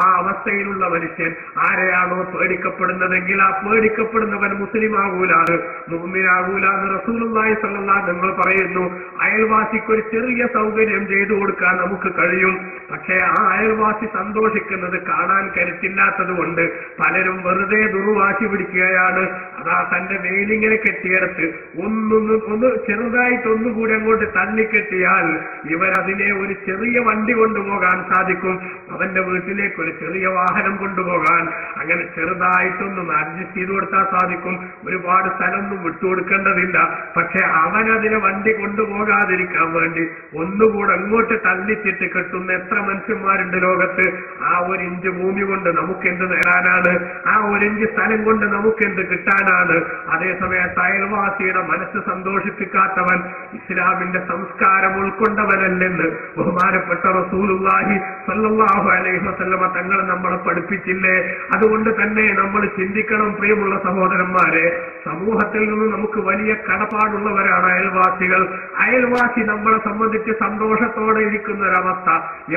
ആ അവസ്ഥയിലുള്ള മനുഷ്യൻ ആരെയാണോ പേടിക്കപ്പെടുന്നതെങ്കിൽ ആ പേടിക്കപ്പെടുന്നവൻ മുസ്ലിമാകൂലാണ്, മുഅ്മിനാകൂലാന്ന് റസൂലുള്ളാഹി സ്വല്ലല്ലാഹു അലൈഹി വസല്ലം പറയുന്നു. അയൽവാസിക്ക് ഒരു ചെറിയ സൗകര്യം ചെയ്തു കൊടുക്കാൻ നമുക്ക് കഴിയും. പക്ഷേ ആ അയൽവാസി സന്തോഷിക്കുന്നത് കാണാൻ കരുത്തില്ലാത്തത് കൊണ്ട് പലരും വെറുതെ ദുർവാശി പിടിക്കുകയാണ്. അതാ തന്റെ വെയിലിങ്ങനെ കെട്ടിയെടുത്ത് ഒന്ന് ചെറുതായിട്ടൊന്നുകൂടി അങ്ങോട്ട് തള്ളിക്കെട്ടിയാൽ ഇവരതിനെ ഒരു ചെറിയ വണ്ടി കൊണ്ടുപോകാൻ സാധിക്കും, അവന്റെ വീട്ടിലേക്ക് ഒരു ചെറിയ വാഹനം കൊണ്ടുപോകാൻ. അങ്ങനെ ചെറുതായിട്ടൊന്നും അഡ്ജസ്റ്റ് ചെയ്ത് കൊടുത്താൽ സാധിക്കും. ഒരുപാട് സ്ഥലമൊന്നും വിട്ടുകൊടുക്കേണ്ടതില്ല. പക്ഷെ അവനതിനെ വണ്ടി കൊണ്ടുപോകാതിരിക്കാൻ വേണ്ടി ഒന്നുകൂടെ അങ്ങോട്ട് തള്ളിച്ചിട്ട് കെട്ടുന്ന എത്ര മനുഷ്യന്മാരുണ്ട് ലോകത്ത്. ആ 1 ഇഞ്ച് ഭൂമി കൊണ്ട് നമുക്കെന്ത് നേടാനാണ്? ആ 1 ഇഞ്ച് സ്ഥലം കൊണ്ട് നമുക്കെന്ത് കിട്ടാനാണ്? അതേസമയത്ത് അയൽവാസിയുടെ മനസ്സ് സന്തോഷിപ്പിക്കാത്തവൻ ഇസ്ലാമിന്റെ സംസ്കാരം ഉൾക്കൊണ്ടവനല്ലെന്ന് ബഹുമാനപ്പെട്ട റസൂലുള്ളാഹി സ്വല്ലല്ലാഹു അലൈഹി വസല്ലം തങ്ങൾ നമ്മളെ പഠിപ്പിച്ചില്ലേ? അതുകൊണ്ട് തന്നെ നമ്മൾ ചിന്തിക്കണം പ്രിയമുള്ള സഹോദരന്മാരെ, സമൂഹത്തിൽ നിന്ന് നമുക്ക് വലിയ കടപ്പാടുള്ളവരാണ് അയൽവാസികൾ. അയൽവാസി നമ്മളെ സംബന്ധിച്ച് സന്തോഷത്തോടെ ഇരിക്കുന്ന ഒരവസ്ഥ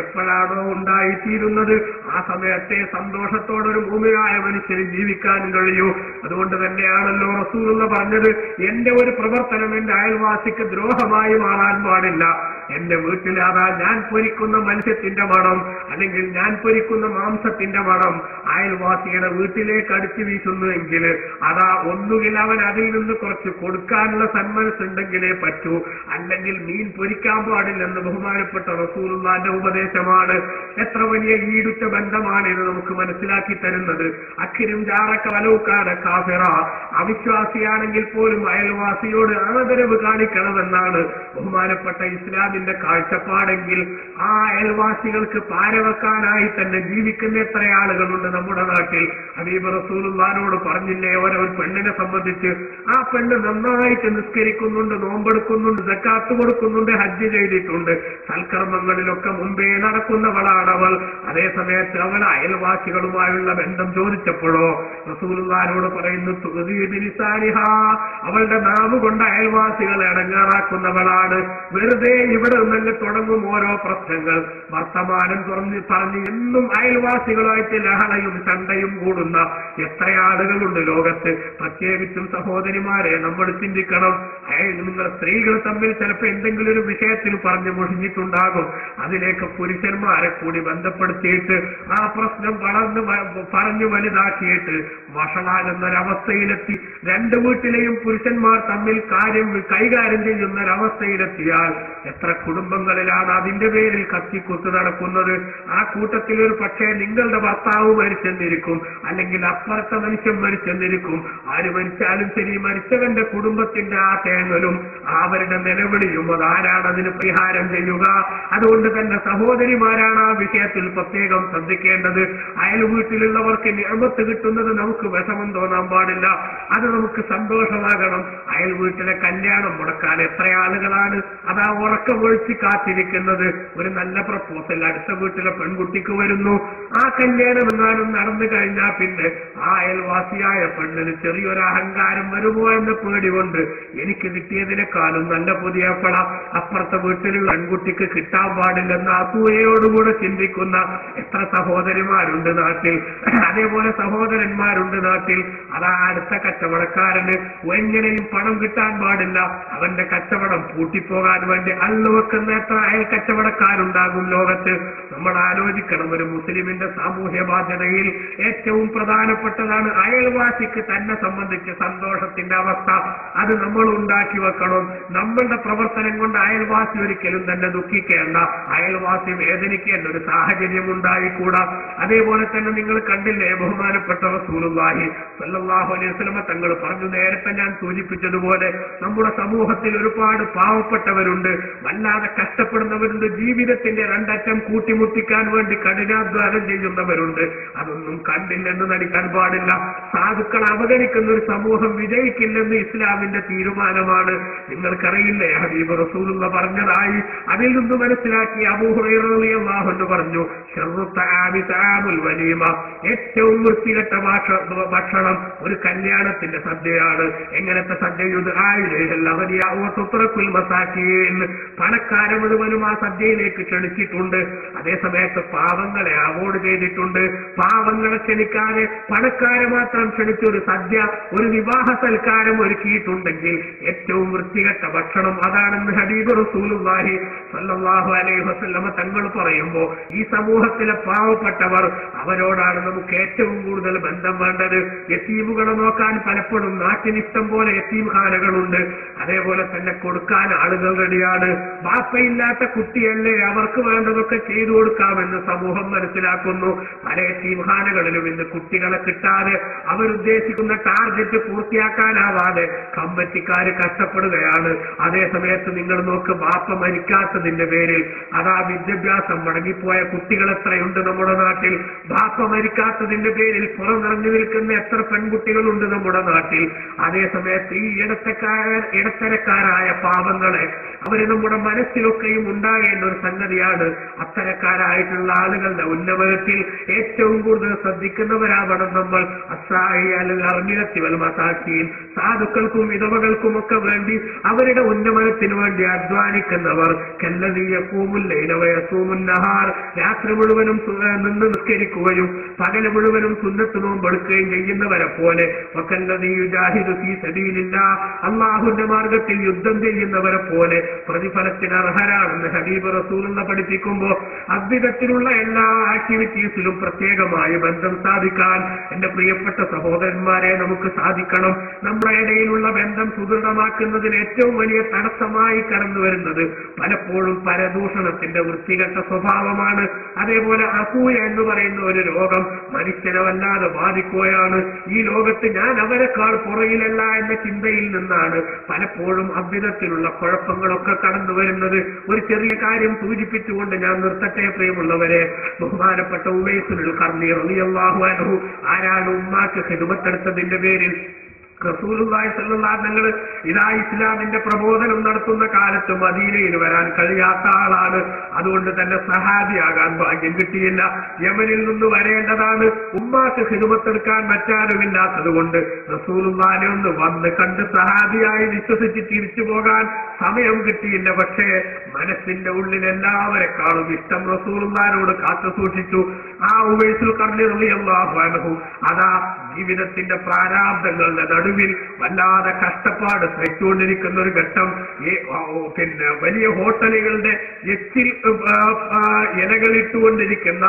എപ്പോഴാണോ ഉണ്ടായിത്തീരുന്നത് ആ സമയത്തെ സന്തോഷത്തോടെ ഒരു മുഅ്മിനായ മനുഷ്യന് ജീവിക്കാനും കഴിയൂ. അതുകൊണ്ട് തന്നെയാണല്ലോ റസൂലുള്ളാഹി പറഞ്ഞത്, എന്റെ ഒരു പ്രവർത്തനം എന്റെ അയൽവാസിക്ക് ദ്രോഹമായി മാറാൻ പാടില്ല. എന്റെ വീട്ടിൽ അതാ ഞാൻ പൊരിക്കുന്ന മത്സ്യത്തിന്റെ മണം അല്ലെങ്കിൽ ഞാൻ പൊരിക്കുന്ന മാംസത്തിന്റെ മണം അയൽവാസിയുടെ വീട്ടിലേക്ക് അടിച്ചു വീശുന്നുവെങ്കിൽ അതാ ഒന്നുകിൽ അവൻ അതിൽ നിന്ന് കുറച്ച് കൊടുക്കാനുള്ള സന്മനസ്സുണ്ടെങ്കിലേ പറ്റൂ, അല്ലെങ്കിൽ മീൻ പൊരിക്കാൻ പാടില്ലെന്ന് ബഹുമാനപ്പെട്ട റസൂലുള്ളാഹിന്റെ ഉപദേശമാണ്. എത്ര വലിയ ഈടുറ്റ ബന്ധമാണ് ഇത് നമുക്ക് മനസ്സിലാക്കി തരുന്നത്. അഖിരും ജാറക വലൗകാന കാഫിറ. അവിശ്വാസിയാണെങ്കിൽ പോലും അയൽവാസിയോട് ആദരവ് കാണിക്കണമെന്നാണ് ബഹുമാനപ്പെട്ട ഇസ്ലാമിന്റെ കാഴ്ചപ്പാടെങ്കിൽ ആ അയൽവാസികൾക്ക് പാരവെക്കാനായി തന്നെ ജീവിക്കുന്ന എത്ര ആളുകളുണ്ട് നമ്മുടെ നാട്ടിൽ. ഹബീബ് റസൂലുള്ളാഹിനോട് പറഞ്ഞില്ലേ ഒരു പെണ്ണിനെ സംബന്ധിച്ച്, ആ പെണ്ണ് നന്നായിട്ട് നിസ്കരിക്കുന്നുണ്ട്, നോമ്പെടുക്കുന്നുണ്ട്, സക്കാത്ത് കൊടുക്കുന്നുണ്ട്, ഹജ്ജ് ചെയ്തിട്ടുണ്ട്, സൽക്കർമ്മങ്ങളിലൊക്കെ മുമ്പേ നടക്കുന്നവളാണ് അവൾ. അതേസമയത്ത് അവൾ അയൽവാസികളുമായുള്ള ബന്ധം ചോദിച്ചപ്പോഴോ റസൂലുള്ളാഹിനോട് പറയുന്നു, അവളുടെ നാവ് കൊണ്ട് അയൽവാസികളെ അടങ്ങാറാക്കുന്നവളാണ്. വെറുതെ ഇവിടെ നിന്നങ്ങ് തുടങ്ങും ഓരോ പ്രശ്നം പ്രശ്നങ്ങൾ വർത്തമാനം പറഞ്ഞ് എന്നും അയൽവാസികളുമായിട്ട് ലഹളയും ചണ്ടയും കൂടുന്ന എത്ര ആളുകളുണ്ട് ലോകത്ത്. പ്രത്യേകിച്ചും സഹോദരിമാരെ നമ്മൾ ചിന്തിക്കണം. നിങ്ങൾ സ്ത്രീകൾ തമ്മിൽ ചിലപ്പോൾ എന്തെങ്കിലും ഒരു വിഷയത്തിൽ പറഞ്ഞു മുഷിഞ്ഞിട്ടുണ്ടാകും. അതിലേക്ക് പുരുഷന്മാരെ കൂടി ബന്ധപ്പെടുത്തിയിട്ട് ആ പ്രശ്നം പറഞ്ഞു വലുതാക്കിയിട്ട് വഷളാകുന്നൊരവസ്ഥയിലെത്തി രണ്ട് വീട്ടിലെയും പുരുഷന്മാർ തമ്മിൽ കൈകാര്യം ചെയ്യുന്നൊരവസ്ഥയിലെത്തിയാൽ എത്ര കുടുംബങ്ങളിലാണ് അതിന്റെ പേരിൽ കത്തിക്കുത്ത് നടക്കുന്നത്. ആ കൂട്ടത്തിൽ ഒരു പക്ഷേ നിങ്ങളുടെ ഭർത്താവ് മരിച്ചെന്നിരിക്കും, അല്ലെങ്കിൽ അപ്പുറത്തെ മനുഷ്യൻ മരിച്ചെന്നിരിക്കും. ആര് മരിച്ചാലും ശരി, മരിച്ചവന്റെ കുടുംബത്തിന്റെ ആ തേങ്ങലും അവരുടെ നിലവിളിയും അതാരാണ് അതിന് പരിഹാരം ചെയ്യുക? അതുകൊണ്ട് തന്നെ സഹോദരിമാരാണ് ആ വിഷയത്തിൽ പ്രത്യേകം ശ്രദ്ധിക്കേണ്ടത്. അയൽ വീട്ടിലുള്ളവർക്ക് നിഅമത്ത് കിട്ടുന്നത് നമുക്ക് വിഷമം തോന്നാൻ പാടില്ല, അത് നമുക്ക് സന്തോഷമാകണം. അയൽ വീട്ടിലെ കല്യാണം മുടക്കാൻ എത്ര ആളുകളാണ് അതാ ഉറക്കം ഒഴിച്ച് കാത്തിരിക്കുന്നത്. ഒരു നല്ല പ്രപ്പോസൽ അടുത്ത വീട്ടിലെ പെൺകുട്ടിക്ക് വരുന്നു. ആ കല്യാണം എങ്ങാനും നടന്നു കഴിഞ്ഞാൽ പിന്നെ ആ അയൽവാസിയായ പെണ്ണിന് ചെറിയൊരു അഹങ്കാരം വരുമോ എന്ന പേടി കൊണ്ട് എനിക്ക് കിട്ടിയതിനേക്കാളും നല്ല പുതിയ പള അപ്പുറത്തെ വീട്ടിലുള്ള പെൺകുട്ടിക്ക് കിട്ടാൻ പാടില്ലെന്ന അസൂയയോടുകൂടെ ചിന്തിക്കുന്ന എത്ര സഹോദരിമാരുണ്ട് നാട്ടിൽ. അതേപോലെ സഹോദരന്മാരുണ്ട് നാട്ടിൽ. അതാ അടുത്ത കച്ചവടക്കാരന് എങ്ങനെയും പണം കിട്ടാൻ പാടില്ല, അവന്റെ കച്ചവടം പൂട്ടിപ്പോകാൻ വേണ്ടി അള്ളുവെക്കുന്ന എത്ര അയൽ കച്ചവടക്കാരുണ്ടാകും ലോകത്ത്. നമ്മൾ ആലോചിക്കണം, ഒരു മുസ്ലിമിന്റെ സാമൂഹ്യ ബാധ്യതയിൽ ഏറ്റവും പ്രധാനപ്പെട്ടതാണ് അയൽവാസിക്ക് തന്നെ സംബന്ധിച്ച് സന്തോഷത്തിന്റെ അവസ്ഥ. അത് നമ്മൾ ഉണ്ടാക്കി വെക്കണം. നമ്മളുടെ പ്രവർത്തനം കൊണ്ട് അയൽവാസി ഒരിക്കലും തന്നെ ദുഃഖിക്കേണ്ട, അയൽവാസി വേദനിക്കേണ്ട ഒരു സാഹചര്യം ഉണ്ടായിക്കൂടാ. അതേപോലെ തന്നെ നിങ്ങൾ കണ്ടില്ലേ, ബഹുമാനപ്പെട്ട റസൂലുള്ളാഹി സ്വല്ലല്ലാഹു അലൈഹി വസല്ലം തങ്ങൾ പറഞ്ഞു, നേരത്തെ ഞാൻ സൂചിപ്പിച്ചതുപോലെ നമ്മുടെ സമൂഹത്തിൽ ഒരുപാട് പാവപ്പെട്ടവരുണ്ട്, വല്ലാതെ കഷ്ടപ്പെടുന്നവരുണ്ട്, ജീവിതത്തിന്റെ രണ്ടറ്റം കൂട്ടിമുട്ടിക്കാൻ വേണ്ടി കഠിനാധ്വാനം ചെയ്യുന്നവരുണ്ട്. അതൊന്നും കണ്ടില്ലെന്ന് നടിക്കാൻ പാടില്ല. സാധുക്കൾ അവഗണിക്കുന്ന ഒരു സമൂഹം വിജയിക്കില്ലെന്ന് ഇസ്ലാമിന്റെ തീരുമാനമാണ്. നിങ്ങൾക്കറിയില്ലേ, ഹബീബ് റസൂലുള്ള പറഞ്ഞതായി അതിൽ നിന്ന് മനസ്സിലാക്കി അബൂ ഹുറൈറ റളിയല്ലാഹു അൻഹു പറഞ്ഞു, വലീമ, ഏറ്റവും വൃത്തികെട്ട ഭക്ഷണം ഒരു കല്യാണത്തിന്റെ സദ്യയാണ്. എങ്ങനത്തെ സദ്യയുത് പണക്കാരെ മുഴുവനും ആ സദ്യയിലേക്ക് ക്ഷണിച്ചിട്ടുണ്ട്. അതേസമയത്ത് പാവങ്ങളെ അവോയ്ഡ് ചെയ്തിട്ടുണ്ട്. പാവങ്ങളെ ക്ഷണിക്കാതെ പണക്കാരെ മാത്രം ക്ഷണിച്ചൊരു സദ്യ, ഒരു വിവാഹ സൽക്കാരം ഒരുക്കിയിട്ടുണ്ടെങ്കിൽ ഏറ്റവും വൃത്തികെട്ട ഭക്ഷണം അതാണെന്ന് ഹബീബ് റസൂലുള്ളാഹി സ്വല്ലല്ലാഹു അലൈഹി വസല്ലം തങ്ങൾ പറയുമ്പോൾ ഈ സമൂഹത്തിലെ പാവപ്പെട്ടവർ അവരോടാണ് നമുക്ക് ഏറ്റവും കൂടുതൽ ബന്ധം വേണ്ടത്. യതീമുകളെ നോക്കാൻ പലപ്പോഴും നാട്ടിനിഷ്ടം പോലെ യതീംഖാനകളുണ്ട്. അതേപോലെ തന്നെ കൊടുക്കാൻ ആളുകൾ റെഡിയാണ്. ബാപ്പയില്ലാത്ത കുട്ടിയല്ലേ, അവർക്ക് വേണ്ടതൊക്കെ ചെയ്തു കൊടുക്കാമെന്ന് സമൂഹം മനസ്സിലാക്കുന്നു. പല യതീംഖാനകളിലും ഇന്ന് കുട്ടികളെ കിട്ടാതെ അവരുദ്ദേശിക്കുന്ന ടാർഗറ്റ് പൂർത്തിയാക്കാനാവാതെ കമ്മിറ്റിക്കാർ കഷ്ടപ്പെടുകയാണ്. അതേസമയത്ത് നിങ്ങൾ നോക്ക്, ബാപ്പ മരിക്കാത്തതിന്റെ പേരിൽ അതാ വിദ്യാഭ്യാസം മുടങ്ങിപ്പോയ കുട്ടികൾ എത്രയുണ്ട് നമ്മുടെ നാട്ടിൽ. ബാപ്പ മരിക്കാത്തതിന്റെ പേരിൽ പുറന്നിറങ്ങി നിൽക്കുന്ന എത്ര പെൺകുട്ടികളുണ്ട് നമ്മുടെ നാട്ടിൽ. അതേസമയത്ത് ഈ ഇടത്തരക്കാരായ പാവങ്ങളെ അവര് നമ്മുടെ മനസ്സിലൊക്കെയും ഉണ്ടാകേണ്ട ഒരു സംഗതിയാണ്. അത്തരക്കാരായിട്ടുള്ള ആളുകളുടെ ഉന്നമനത്തിൽ ഏറ്റവും കൂടുതൽ ശ്രദ്ധിക്കുന്നവരാവണം നമ്മൾ. സാധുക്കൾക്കും വിധവകൾക്കുമൊക്കെ വേണ്ടി അവരുടെ ഉന്നമനത്തിന് വേണ്ടി അധ്വാനിക്കുന്നവർ, രാത്രി മുഴുവനും നിന്ന് നിസ്കരിക്കുകയും പകല് മുഴുവനും സുന്നത്ത് നോമ്പെടുക്കുകയും ചെയ്യുന്നവരെ പോലെ, അള്ളാഹുവിന്റെ മാർഗത്തിൽ യുദ്ധം ചെയ്യുന്നവരെ പോലെ പ്രതിഫലത്തിന് അർഹരാണെന്ന് ഹബീബ് റസൂലുള്ള പഠിപ്പിക്കുമ്പോൾ അദ്വിധത്തിലുള്ള എല്ലാ ആക്ടിവിറ്റീസിലും പ്രത്യേകമായി ബന്ധം സ്ഥാപിക്കാൻ എന്റെ പ്രിയപ്പെട്ട സഹോദരന്മാരെ നമുക്ക് സാധിക്കണം. നമ്മുടെ ഇടയിലുള്ള ബന്ധം സുദൃഢമാക്കുന്നതിന് ഏറ്റവും വലിയ തടസ്സമായി കടന്നു വരുന്നത് പലപ്പോഴും പരദൂഷണത്തിന്റെ വൃത്തികെട്ട സ്വഭാവമാണ്. അതേപോലെ അസൂയ എന്ന് പറയുന്ന ഒരു രോഗം മനുഷ്യനെ വല്ലാതെ ബാധിക്കുകയാണ്. ഈ ലോകത്ത് ഞാൻ അവരെക്കാൾ പുറകിലല്ല എന്ന ചിന്തയിൽ നിന്നാണ് പലപ്പോഴും അദ്വിധത്തിലുള്ള കുഴപ്പങ്ങളൊക്കെ കടന്നു വരുന്നത്. ഒരു ചെറിയ കാര്യം സൂചിപ്പിച്ചുകൊണ്ട് ഞാൻ നിർത്തട്ടെ പ്രിയമുള്ളവരെ. ബഹുമാനപ്പെട്ട ഉവൈസുൽ ഖർനി റളിയല്ലാഹു അൻഹു ആരാണ് ഉമ്മാക്ക് ഖിദ്മത്തെടുത്തതിന്റെ പേരിൽ റസൂലുള്ളാഹി സ്വല്ലല്ലാഹു അലൈഹി വസല്ലം ഇതാ ഇസ്ലാമിന്റെ പ്രബോധനം നടത്തുന്ന കാലത്ത് മദീനയിൽ വരാൻ കഴിയാത്ത ആളാണ്. അതുകൊണ്ട് തന്നെ സഹാബിയാകാൻ ഭാഗ്യം കിട്ടിയില്ല. യമനിൽ നിന്ന് വരേണ്ടതാണ്. ഉമ്മാക്ക് ഖിദ്മത്തെടുക്കാൻ മറ്റാരുമില്ലാത്തത് കൊണ്ട് റസൂലുള്ളാഹിനെ ഒന്ന് വന്ന് കണ്ട് സഹാബിയായി വിശ്വസിച്ച് തിരിച്ചു പോകാൻ സമയം കിട്ടിയില്ല. പക്ഷേ മനസ്സിന്റെ ഉള്ളിൽ എല്ലാവരെക്കാളും ഇഷ്ടം റസൂലുള്ളാഹിനോട് കാത്തു സൂക്ഷിച്ചു. ആ ഉവൈസുൽ ഖർനി റളിയല്ലാഹു അൻഹു അതാ ജീവിതത്തിന്റെ പ്രാരാബ്ദങ്ങളുടെ നടുവിൽ വല്ലാതെ കഷ്ടപ്പാട് സഹിച്ചുകൊണ്ടിരിക്കുന്ന ഒരു ഘട്ടം, പിന്നെ വലിയ ഹോട്ടലുകളുടെ എച്ചിൽ ഇലകളിട്ടുകൊണ്ടിരിക്കുന്ന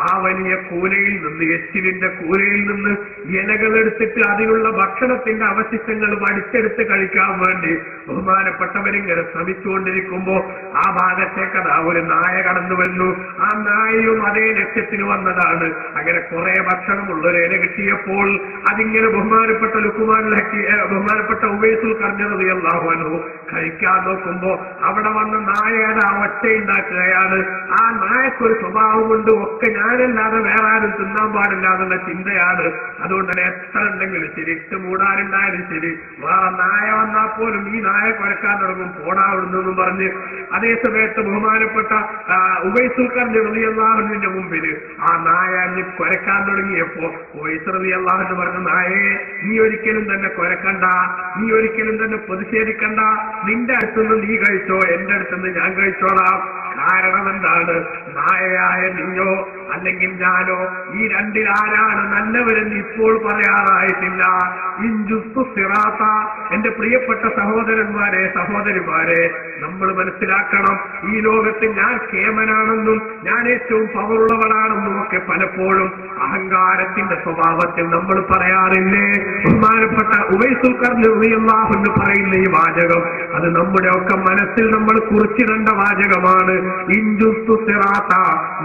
ആ വലിയ കൂരയിൽ നിന്ന്, എച്ചിലിന്റെ കൂരയിൽ നിന്ന് ഇലകളെടുത്തിട്ട് അതിലുള്ള ഭക്ഷണത്തിന്റെ അവശിഷ്ടങ്ങൾ വടിച്ചെടുത്ത് കഴിക്കാൻ വേണ്ടി ബഹുമാനപ്പെട്ടവരിങ്ങനെ ശ്രമിച്ചുകൊണ്ടിരിക്കുമ്പോ ആ ഭാഗത്തേക്ക് അതാ ഒരു നായ കടന്നു വന്നു. ആ നായയും അതേ ലക്ഷ്യത്തിന് വന്നതാണ്. അങ്ങനെ കുറെ ഭക്ഷണമുള്ളൊരു ഇല കിട്ടിയപ്പോൾ അതിങ്ങനെ ബഹുമാനപ്പെട്ട ബഹുമാനപ്പെട്ട ഉവൈസുൽ ഖർനി റളിയല്ലാഹു അൻഹു കഴിക്കാൻ നോക്കുമ്പോ അവിടെ വന്ന നായ ആ ഒച്ചയുണ്ടാക്കുകയാണ്. ആ നായക്കൊരു സ്വഭാവം കൊണ്ട് ഒക്കെ ഞാനല്ലാതെ വേറെ ആരും തിന്നാൻ പാടില്ല എന്നുള്ള ചിന്തയാണ്. അതുകൊണ്ട് തന്നെ എത്ര ഉണ്ടെങ്കിലും ശരി, ഇട്ട് മൂടാനുണ്ടായാലും ശരി, വേറെ നായ വന്നാൽ പോലും ഈ നായ കുരക്കാൻ തുടങ്ങും, പോടാവിടുന്നു പറഞ്ഞ്. അതേ സമയത്ത് ബഹുമാനപ്പെട്ട ഉവൈസുൽ ഖർനി റളിയല്ലാഹു അൻഹുവിന്റെ മുമ്പിൽ ആ നായ കുരക്കാൻ തുടങ്ങിയപ്പോ ഉവൈസ് റളിയല്ലാഹു അൻഹു പറഞ്ഞു, നായേ, നീ ഒരിക്കലും തന്നെ കുരക്കണ്ട, നീ ഒരിക്കലും തന്നെ പ്രതിഷേധിക്കണ്ട, നിന്റെ അടുത്തുനിന്ന് നീ കഴിച്ചോ, എന്റെ അടുത്തുനിന്ന് ഞാൻ കഴിച്ചോളാം. കാരണം എന്താണ്? നായയായ നീയോ അല്ലെങ്കിൽ ഞാനോ ഈ രണ്ടിൽ ആരാണ് നല്ലവരെന്ന് ഇപ്പോൾ പറയാറായിട്ടില്ല. ഇൻജുസ്തു സിറാത്ത. എന്റെ പ്രിയപ്പെട്ട സഹോദരന്മാരെ, സഹോദരിമാരെ, നമ്മൾ മനസ്സിലാക്കണം, ഈ ലോകത്ത് ഞാൻ കേമനാണെന്നും ഞാൻ ഏറ്റവും പവറുള്ളവനാണെന്നും ഒക്കെ പലപ്പോഴും അഹങ്കാരത്തിന്റെ സ്വഭാവത്തിൽ നമ്മൾ പറയാറില്ലേ? ബഹുമാനപ്പെട്ട ഉവൈസുൽ ഖർനി റളിയല്ലാഹു അൻഹു പറയുന്ന ഈ വാചകം അത് നമ്മുടെ ഒക്കെ മനസ്സിൽ നമ്മൾ കുറിച്ചിടേണ്ട വാചകമാണ്. ഇൻജുസ്തു സിറാത്ത.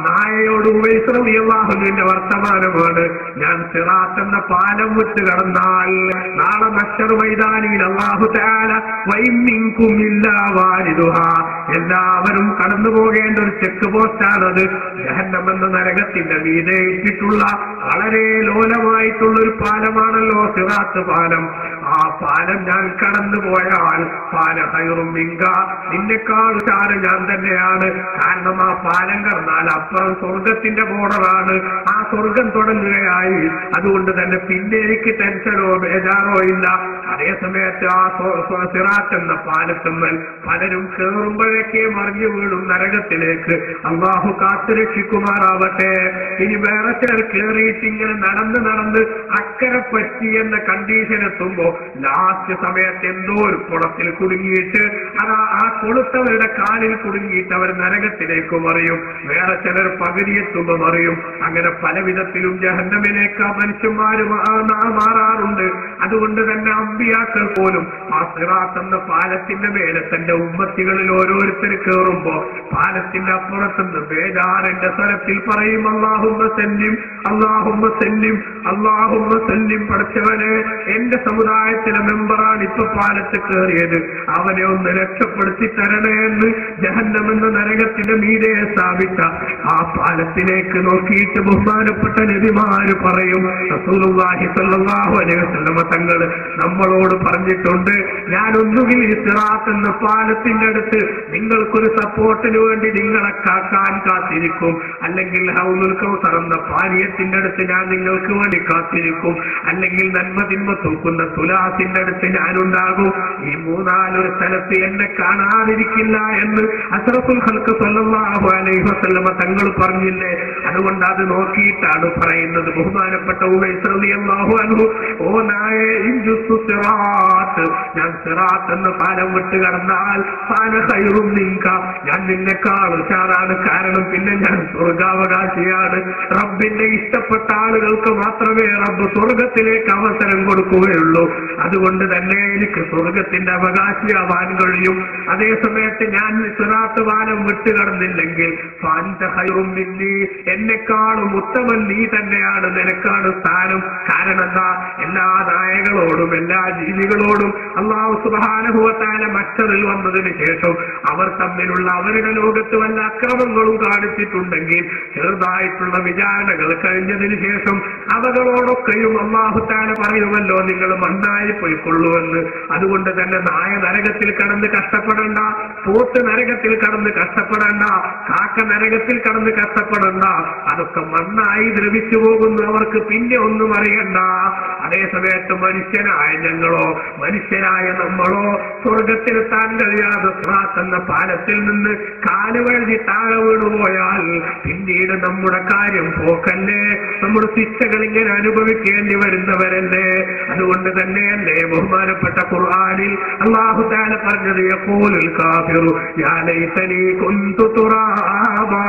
നായയോട് ഉവൈസ് റളിയല്ലാഹു അൻഹുവിന്റെ വർത്തമാനമാണ്. ഞാൻ സിറാത്ത് എന്ന പാലം വിട്ട് കടന്നാൽ നാളെ മഹ്ശർ മൈതാനിയിൽ അല്ലാഹു തആല വഇൻ മിൻകും ഇല്ലാ വാരിദുഹാ, എല്ലാവരും കടന്നു പോകേണ്ട ഒരു ചെക്ക് പോസ്റ്റാണത്. ജഹന്നം എന്ന നരകത്തിന്റെ മീതെ ഇട്ടിട്ടുള്ള വളരെ ലോലമായിട്ടുള്ള ഒരു പാലമാണല്ലോ സിറാത്ത് പാലം. ആ പാലം ഞാൻ കടന്നു പോയാൽ പാല ഖൈറും മിൻക, നിന്നെക്കാൾ ഉഷാറ് ഞാൻ തന്നെയാണ്. കാരണം ആ പാലം കടന്നാൽ അപ്പുറം സ്വർഗത്തിന്റെ ബോർഡറാണ്. ആ സ്വർഗം തുടങ്ങുകയായി. അതുകൊണ്ട് തന്നെ പിന്നെ എനിക്ക് ടെൻഷനോ ബേജാറോ ഇല്ല. അതേസമയത്ത് ആ സിറാത്ത് എന്ന പാലത്തുമ്മൽ പലരും കേറുമ്പോഴേക്കേ മറിഞ്ഞു വീഴും നരകത്തിലേക്ക്. അള്ളാഹു കാത്തുരക്ഷിക്കുമാറാവട്ടെ. ഇനി വേറെ ചിലർ കേറിയിട്ട് ഇങ്ങനെ നടന്ന് അക്കരെ പറ്റി എന്ന കണ്ടീഷൻ എത്തുമ്പോ ലാസ്റ്റ് സമയത്ത് എന്തോ ഒരു കുളത്തിൽ കുടുങ്ങിയിട്ട് ആ കൊളുത്തവരുടെ കാലിൽ കുടുങ്ങിയിട്ട് അവർ നരകത്തിലേക്ക് മറിയും. വേറെ ചിലർ പകുതിയെത്തുമ്പോ മറിയും. അങ്ങനെ പല വിധത്തിലും ജഹന്നമിലേക്ക് മനുഷ്യന്മാര് മാറാറുണ്ട്. അതുകൊണ്ട് തന്നെ അമ്പിയാക്കൾ പോലും ആ സിറാത്ത് എന്ന പാലത്തിന്റെ മേലെ തന്റെ ഉമ്മത്തികളിൽ ഓരോരുത്തർ കയറുമ്പോ പാലത്തിന്റെ അപ്പുറത്തുനിന്ന് ബേജാറിന്റെ സ്വരത്തിൽ പറയും, അല്ലാഹുമ്മ സല്ലിം, അല്ലാഹുമ്മ സല്ലിം, അല്ലാഹുമ്മ സല്ലിം. പഠിച്ചവനെ, എന്റെ സമുദായത്തിലെ മെമ്പറാണ് ഇപ്പൊ പാലത്ത് കയറിയത്, അവനെ ഒന്ന് രക്ഷപ്പെടുത്തി തരണേ എന്ന് ജഹന്നം എന്ന നരകത്തിന്റെ മീതെ സ്ഥാപിച്ച ആ പാലത്തിലേക്ക് നോക്കിയിട്ട് ബഹുമാനപ്പെട്ട നബിമാര് പറയും. റസൂലുള്ളാഹി സ്വല്ലല്ലാഹു അലൈഹി വസല്ലം തങ്ങൾ നമ്മളോട് പറഞ്ഞിട്ടുണ്ട്, ഞാൻ ഒന്നുകിൽ ഈ സിറാത്ത് എന്ന പാലത്തിന്റെ അടുത്ത് നിങ്ങൾക്കൊരു സപ്പോർട്ടിന് വേണ്ടി നിങ്ങളെ കാത്തിരിക്കും, അല്ലെങ്കിൽ ഹൗലുൽ കൗസർ എന്ന പാനീയത്തിന്റെ അടുത്ത് ഞാൻ നിങ്ങൾക്ക് വേണ്ടി കാത്തിരിക്കും, അല്ലെങ്കിൽ നന്മ തിന്മ തൂക്കുന്ന തുലാസിന്റെ അടുത്ത് ഞാനുണ്ടാകും. ഈ മൂന്നാലൊരു സ്ഥലത്ത് എന്നെ കാണാതിരിക്കില്ല എന്ന് അഷ്റഫുൽ ഖൽഖ് സ്വല്ലല്ലാഹു അലൈഹി വസല്ലം തങ്ങൾ പറഞ്ഞില്ലേ? അതുകൊണ്ട് അത് നോക്കിയിട്ടാണ് പറയുന്നത്. ബഹുമാനപ്പെട്ട ഉവൈസ് റളിയല്ലാഹു അൻഹു, ഓ നായേ, ഇൻജുസ്തു സിറാത്ത്, ഞാൻ സിറാത്ത് എന്ന പാലം വിട്ട് കടന്നാൽ ഫാന ഖൈറും മിൻക, ഞാൻ നിന്നെക്കാൾ ഉഷാറാണ്. കാരണം പിന്നെ ഞാൻ സ്വർഗാവകാശിയാണ്. റബ്ബിന്റെ ഇഷ്ടപ്പെട്ട ആളുകൾക്ക് മാത്രമേ റബ്ബ് സ്വർഗത്തിലേക്ക് അവസരം കൊടുക്കുകയുള്ളൂ. അതുകൊണ്ട് തന്നെ എനിക്ക് സ്വർഗത്തിന്റെ അവകാശിയാവാൻ കഴിയും. അതേസമയത്ത് ഞാൻ സിറാത്ത് പാലം വിട്ട് കടന്നില്ലെങ്കിൽ ഫാൻത ഖൈറും മിന്നി, എന്നെക്കാളും ഉത്തമൻ നീ തന്നെയാണ്, നിനക്കാണ് സ്ഥാനം. കാരണം എന്താ? എല്ലാ നായകളോടും മൃഗങ്ങളോടും എല്ലാ ജീവികളോടും അല്ലാഹു സുബ്ഹാനഹു വ തആല മഹ്ശറിൽ വന്നതിന് ശേഷം അവർ തമ്മിലുള്ള അവരുടെ ലോകത്ത് വല്ല അക്രമങ്ങളും കാണിച്ചിട്ടുണ്ടെങ്കിൽ ചെറുതായിട്ടുള്ള വിചാരണകൾ കഴിഞ്ഞതിന് ശേഷം അവകളോടൊക്കെയും അല്ലാഹു തആല പറയുമല്ലോ, നിങ്ങൾ മണ്ണായി പോയിക്കൊള്ളുവെന്ന്. അതുകൊണ്ട് തന്നെ നായ നരകത്തിൽ കടന്ന് കഷ്ടപ്പെടണ്ട, പോത്ത് നരകത്തിൽ കടന്ന് കഷ്ടപ്പെടണ്ട, കാക്ക നരകത്തിൽ കടന്ന് കഷ്ടപ്പെടണ്ട. അതൊക്കെ മണ്ണായി ദ്രവിച്ചു പോകുന്നു, അവർക്ക് പിന്നെ ഒന്നും അറിയണ്ട. അതേസമയത്ത് മനുഷ്യനായ ഞങ്ങളോ മനുഷ്യരായ നമ്മളോ സ്വർഗത്തിലെത്താൻ കഴിയാതെ സിറാത്ത് എന്ന പാലത്തിൽ നിന്ന് കാലുവഴുതി താഴെ വീണുപോയാൽ പിന്നീട് നമ്മുടെ കാര്യം പോക്കല്ലേ, നമ്മുടെ ശിക്ഷകൾ ഇങ്ങനെ അനുഭവിക്കേണ്ടി വരുന്നവരല്ലേ. അതുകൊണ്ട് തന്നെയല്ലേ ബഹുമാനപ്പെട്ട ഖുർആനിൽ അല്ലാഹു തആല പറഞ്ഞത്, യഖൂലുൽ കാഫിറു യാ ലൈതനി കുന്തു തുറാബാ.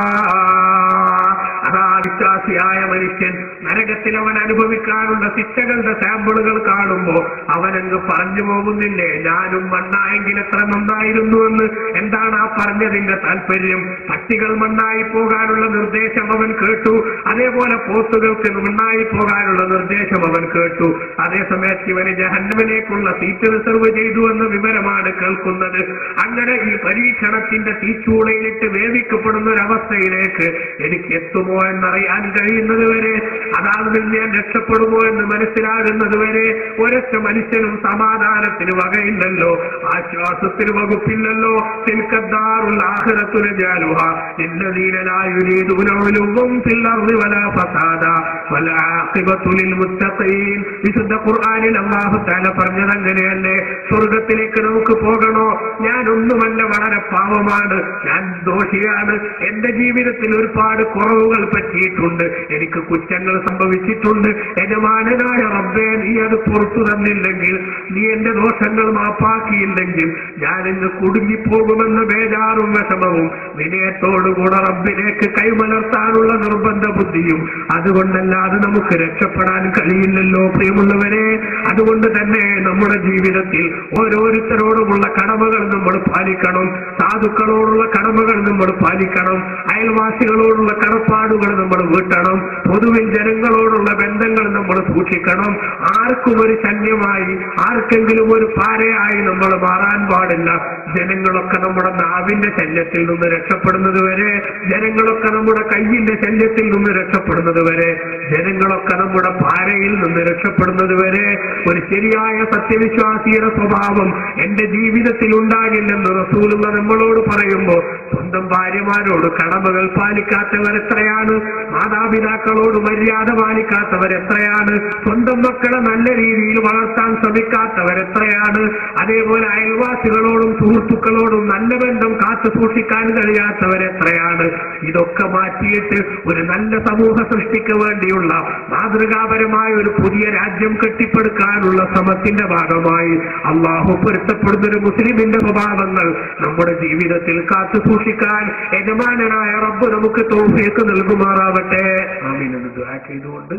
അതാ വിശ്വാസിയായ മനുഷ്യൻ നരകത്തിൽ അവൻ അനുഭവിക്കാനുള്ള ശിക്ഷകളുടെ സാമ്പിളുകൾ കാണുമ്പോ അവനങ്ങ് പറഞ്ഞു പോകുന്നില്ലേ, ഞാനും മണ്ണായെങ്കിൽ എത്ര നന്നായിരുന്നു എന്ന്. എന്താണ് ആ പറഞ്ഞതിന്റെ താല്പര്യം? പട്ടികൾ മണ്ണായി പോകാനുള്ള നിർദ്ദേശം അവൻ കേട്ടു, അതേപോലെ പോത്തുകൾക്ക് മണ്ണായി പോകാനുള്ള നിർദ്ദേശം അവൻ കേട്ടു. അതേസമയത്ത് ഇവന് ജഹന്നമിലേക്കുള്ള സീറ്റ് റിസർവ് ചെയ്തു എന്ന വിവരമാണ് കേൾക്കുന്നത്. അങ്ങനെ ഈ പരീക്ഷണത്തിന്റെ തീച്ചൂളയിലിട്ട് വേദിക്കപ്പെടുന്ന ഒരവസ്ഥയിലേക്ക് എനിക്ക് എത്തുമോ എന്നറിയാൻ കഴിയുന്നത് വരെ, അതായത് ഞാൻ രക്ഷപ്പെടുമോ എന്ന് മനസ്സിലാകുന്നത് വരെ ഒരൊറ്റ മനുഷ്യനും സമാധാനത്തിന് വകയില്ലല്ലോ, ആശ്വാസത്തിന് വകുപ്പില്ലല്ലോ. തിൽക്കദ്ദാറുൽ ആഖിറത്തു നജാലുഹാ ലില്ലദീന ലാ യുരീദൂന ഉലുവ്വൻ ഫിൽ അർളി വലാ ഫസാദ വൽ ആഖിബത്തു ലിൽ മുത്തഖീൻ. വിശുദ്ധ ഖുർആനിൽ അല്ലാഹു തആല പറഞ്ഞത് അങ്ങനെയല്ലേ. സ്വർഗത്തിലേക്ക് നമുക്ക് പോകണോ? ഞാനൊന്നുമല്ല, വളരെ പാവമാണ്, ഞാൻ ദോഷിയാണ്, എന്റെ ജീവിതത്തിൽ ഒരുപാട് കുറവുകൾ പറ്റിയിട്ടുണ്ട്, എനിക്ക് കുറ്റങ്ങൾ സംഭവിച്ചിട്ടുണ്ട്. യജമാനനായ റബ്ബേ, നീ അത് പുറത്തു തന്നില്ലെങ്കിൽ, നീ എന്റെ ദോഷങ്ങൾ മാപ്പാക്കിയില്ലെങ്കിൽ ഞാൻ ഇന്ന് കുടുങ്ങിപ്പോകുമെന്ന ബേജാറും വിഷമവും വിനയത്തോടുകൂടെ റബ്ബിലേക്ക് കൈമലർത്താനുള്ള നിർബന്ധ ബുദ്ധിയും. അതുകൊണ്ടല്ലാതെ നമുക്ക് രക്ഷപ്പെടാൻ കഴിയില്ലല്ലോ പ്രിയമുള്ളവരെ. അതുകൊണ്ട് തന്നെ നമ്മുടെ ജീവിതത്തിൽ ഓരോരുത്തരോടുമുള്ള കടമകൾ നമ്മൾ പാലിക്കണം, സാധുക്കളോടുള്ള കടമകൾ നമ്മൾ പാലിക്കണം, അയൽവാസികളോടുള്ള കടപ്പാടുകൾ നമ്മൾ വീട്ടണം, പൊതുവിൽ ജനങ്ങളോടുള്ള ബന്ധങ്ങൾ നമ്മൾ സൂക്ഷിക്കണം. ആർക്കും ഒരു ശല്യമായി, ആർക്കെങ്കിലും ഒരു പാരയായി നമ്മൾ മാറാൻ പാടില്ല. ജനങ്ങളൊക്കെ നമ്മുടെ നാവിന്റെ ശല്യത്തിൽ നിന്ന് രക്ഷപ്പെടുന്നത് വരെ, ജനങ്ങളൊക്കെ നമ്മുടെ കയ്യിന്റെ ശല്യത്തിൽ നിന്ന് രക്ഷപ്പെടുന്നത് വരെ, ജനങ്ങളൊക്കെ നമ്മുടെ പാരയിൽ നിന്ന് രക്ഷപ്പെടുന്നത് വരെ ഒരു ശരിയായ സത്യവിശ്വാസിയുടെ സ്വഭാവം എന്റെ ജീവിതത്തിൽ ഉണ്ടാകില്ലെന്ന് റസൂലുള്ള നമ്മളോട് പറയുമ്പോൾ, സ്വന്തം ഭാര്യമാരോട് കടമകൾ പാലിക്കാത്തവരെത്രയാണ്, മാതാപിതാക്കളോട് മര്യാദ പാലിക്കാത്തവരെത്രയാണ്, സ്വന്തം മക്കളെ നല്ല രീതിയിൽ വളർത്താൻ ശ്രമിക്കാത്തവരെത്രയാണ്, അതേപോലെ അയൽവാസികളോടും സുഹൃത്തുക്കളോടും നല്ല ബന്ധം കാത്തു സൂക്ഷിക്കാൻ കഴിയാത്തവരെത്രയാണ്. ഇതൊക്കെ മാറ്റിയിട്ട് ഒരു നല്ല സമൂഹ സൃഷ്ടിക്ക് വേണ്ടിയുള്ള മാതൃകാപരമായ ഒരു പുതിയ രാജ്യം കെട്ടിപ്പടുക്കാനുള്ള ശ്രമത്തിന്റെ ഭാഗമായി അള്ളാഹു പൊരുത്തപ്പെടുന്ന ഒരു മുസ്ലിമിന്റെ സ്വഭാവങ്ങൾ നമ്മുടെ ജീവിതത്തിൽ കാത്തു സൂക്ഷിക്കാൻ യജമാനനായ റബ്ബ് നമുക്ക് തൗഫീഖ് നൽകുമാറാവട്ടെ. ആമീൻ എന്ന് ദുആ ചെയ്തുകൊണ്ട്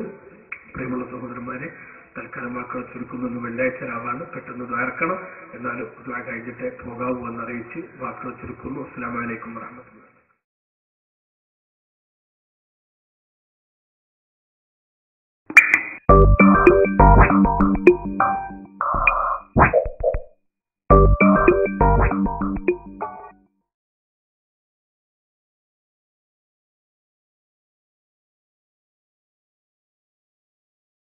പ്രിയമുള്ള സഹോദരന്മാരെ, തൽക്കാലം വാക്കുകൾ ചുരുക്കുന്നത് വെള്ളിയാഴ്ച രാവാണ്, പെട്ടെന്ന് ദ്വാരക്കണം. എന്നാലും ദുആ കഴിഞ്ഞിട്ട് പോകാവൂ എന്നറിയിച്ച് വാക്കുകൾ ചുരുക്കുന്നു. അസ്സലാമു അലൈക്കും വറഹ്മത്തുള്ളാഹി.